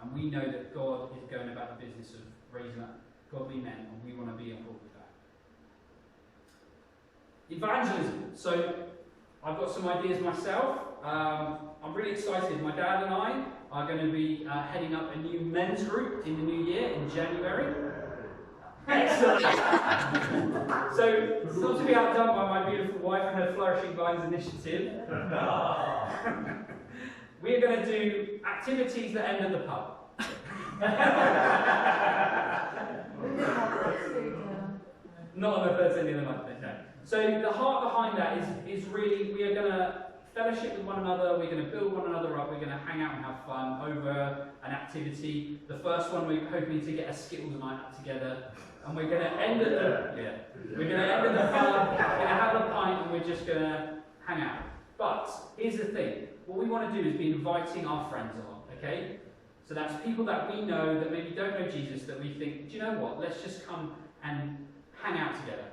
and we know that God is going about the business of raising up godly men, and we want to be on board with that. Evangelism. So I've got some ideas myself. I'm really excited. My dad and I are going to be heading up a new men's group in the new year in January. Excellent. So it's not to be outdone by my beautiful wife and her Flourishing Vines initiative. We're going to do activities that end at the pub. Not on the third Sunday of the month, no. So the heart behind that is really, we are going to fellowship with one another, we're going to build one another up, we're going to hang out and have fun over an activity. The first one, we're hoping to get a Skittles night up together, and we're going to end at the, we're going to end at the pub, we're going to have a pint, and we're just going to hang out. But here's the thing, what we want to do is be inviting our friends along, okay? So that's people that we know that maybe don't know Jesus, that we think, do you know what, let's just come and hang out together.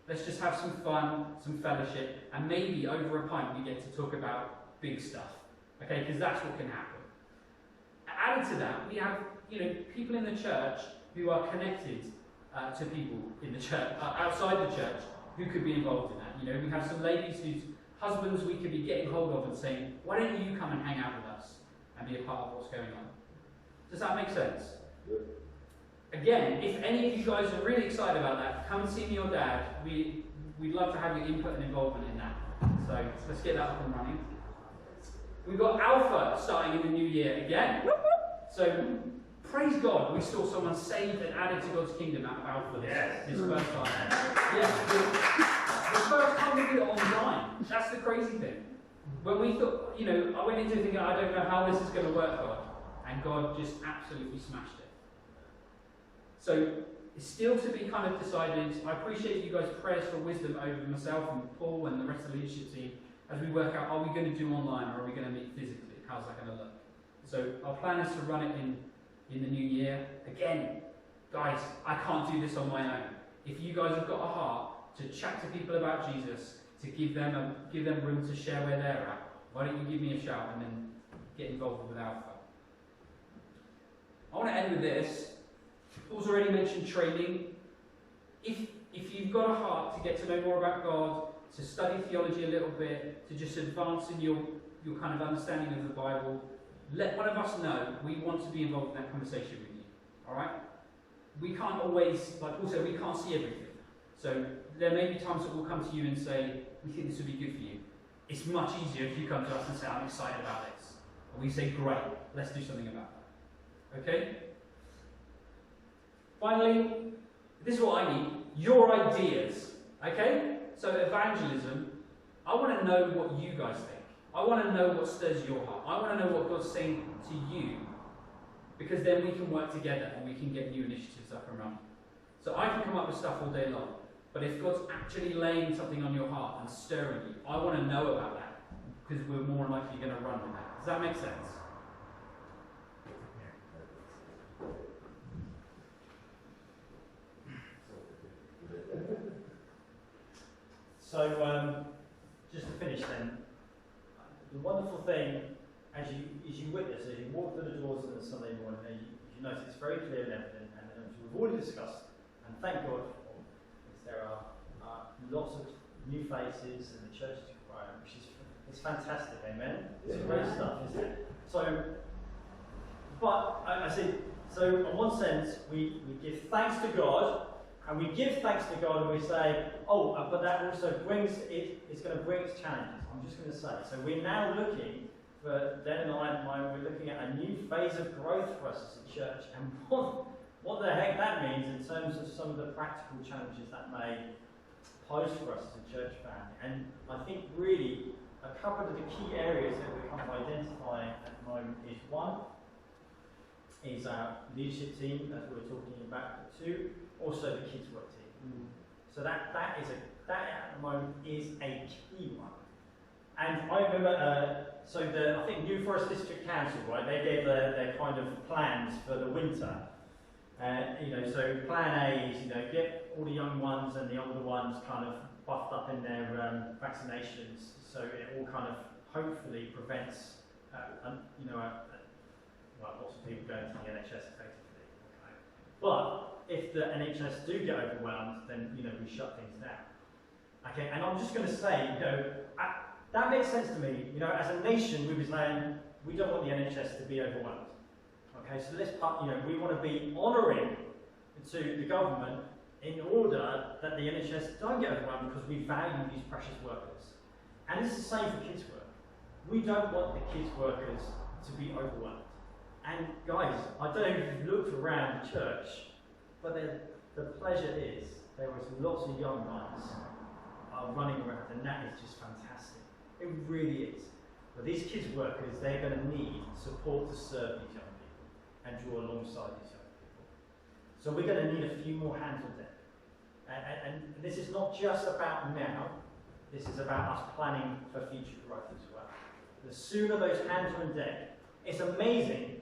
Let's just have some fun, some fellowship, and maybe over a pint we get to talk about big stuff, okay? Because that's what can happen. Added to that, we have, people in the church who are connected to people in the church, outside the church, who could be involved in that. We have some ladies whose husbands we could be getting hold of and saying, why don't you come and hang out with us and be a part of what's going on? Does that make sense? Again, if any of you guys are really excited about that, come and see me or Dad. We'd love to have your input and involvement in that. So let's get that up and running. We've got Alpha starting in the new year again. So praise God, we saw someone saved and added to God's kingdom out of Alpha this first time. Yes, the first time we did it online. That's the crazy thing. When we thought, I went into thinking, I don't know how this is going to work, God. And God just absolutely smashed it. So it's still to be kind of decided. I appreciate you guys' prayers for wisdom over myself and Paul and the rest of the leadership team as we work out, are we going to do online or are we going to meet physically? How's that going to look? So our plan is to run it in the new year. Again, guys, I can't do this on my own. If you guys have got a heart to chat to people about Jesus, to give them room to share where they're at, why don't you give me a shout and then get involved with Alpha? I want to end with this. Paul's already mentioned training. If you've got a heart to get to know more about God, to study theology a little bit, to just advance in your kind of understanding of the Bible, let one of us know. We want to be involved in that conversation with you. Alright? We can't always, like Paul said, we can't see everything. So there may be times that we'll come to you and say, we think this would be good for you. It's much easier if you come to us and say, I'm excited about this. And we say, great, let's do something about that. Okay? Finally, this is what I need, your ideas, okay? So evangelism, I want to know what you guys think. I want to know what stirs your heart. I want to know what God's saying to you, because then we can work together and we can get new initiatives up and running. So I can come up with stuff all day long, but if God's actually laying something on your heart and stirring you, I want to know about that, because we're more likely going to run with that. Does that make sense? So, just to finish then, the wonderful thing, as you witness, as you walk through the doors on a Sunday morning, you notice it's very clear and evident, and as we've already discussed, and thank God for, is there are lots of new faces and the church is growing, which is it's fantastic, amen? It's great stuff, isn't it? So, but I see, so in one sense, we give thanks to God. And we give thanks to God and we say, but that also it's going to bring its challenges. I'm just going to say. So we're now looking, for Dan and I, we're looking at a new phase of growth for us as a church. And what the heck that means in terms of some of the practical challenges that may pose for us as a church family. And I think really a couple of the key areas that we're kind of identifying at the moment is one, is our leadership team, as we were talking about. Two, also the kids work team. So that at the moment is a key one. And I remember, I think New Forest District Council, right, they gave their kind of plans for the winter. So plan A is, get all the young ones and the older ones kind of buffed up in their vaccinations, so it all kind of hopefully prevents, lots of people going to the NHS effectively. Okay. But if the NHS do get overwhelmed, then we shut things down. Okay, and I'm just going to say, that makes sense to me. As a nation, we were saying we don't want the NHS to be overwhelmed. Okay, so this part, we want to be honouring to the government in order that the NHS don't get overwhelmed, because we value these precious workers. And it's the same for kids work. We don't want the kids workers to be overwhelmed. And guys, I don't know if you've looked around the church, but the pleasure is there was lots of young guys running around, and that is just fantastic. It really is. But these kids workers, they're going to need support to serve these young people and draw alongside these young people. So we're going to need a few more hands on deck. And this is not just about now, this is about us planning for future growth as well. The sooner those hands are on deck, it's amazing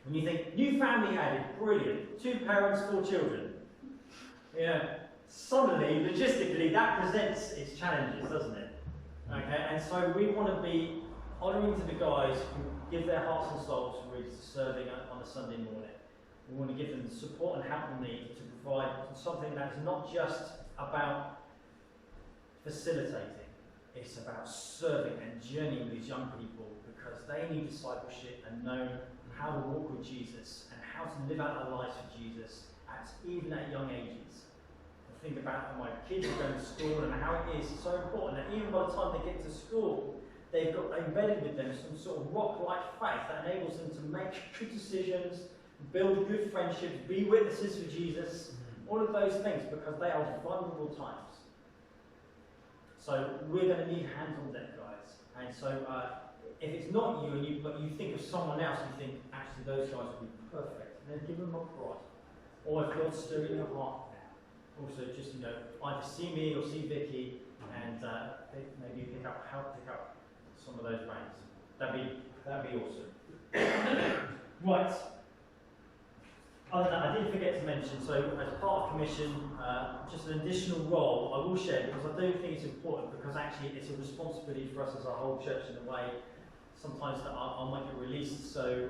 when you think, new family added, brilliant, 2 parents, 4 children. Suddenly, logistically, that presents its challenges, doesn't it? Okay, and so we want to be honouring to the guys who give their hearts and souls really to serving on a Sunday morning. We want to give them the support and help they need to provide something that is not just about facilitating, it's about serving and journeying with these young people, because they need discipleship and know how to walk with Jesus and how to live out their lives for Jesus, even at young ages. I think about my kids going to school and how it is so important that even by the time they get to school, they've got embedded with them some sort of rock-like faith that enables them to make good decisions, build good friendships, be witnesses for Jesus, all of those things, because they are vulnerable times. So we're going to need hands on deck, guys. And so if it's not you, but you think of someone else, you think, actually those guys would be perfect, then give them a prod. Or if God's stirring your heart now, also just, either see me or see Vicky, and maybe help pick up some of those brains. That'd be awesome. Right. Other than that, I did forget to mention, so as part of commission, just an additional role I will share, because I do think it's important, because actually it's a responsibility for us as a whole church in a way, sometimes that I might get released. So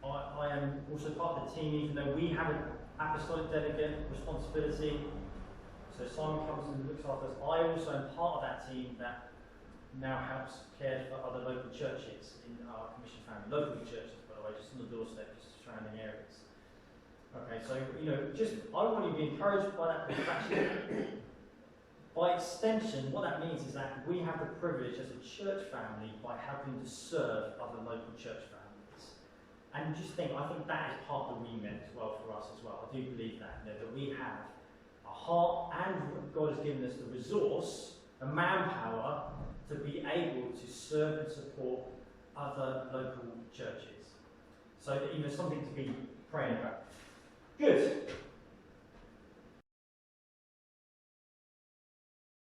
I am also part of the team, even though we have an apostolic delegate responsibility. So Simon comes and looks after us. I also am part of that team that now helps care for other local churches in our commission family. Local churches, by the way, just on the doorstep, just surrounding areas. Okay, so, I want you to be encouraged by that, because actually, by extension, what that means is that we have the privilege as a church family by helping to serve other local church families. And just think, I think that is part of the remit as well for us as well. I do believe that, that we have a heart, and God has given us the resource, the manpower, to be able to serve and support other local churches. So, something to be praying about. Good.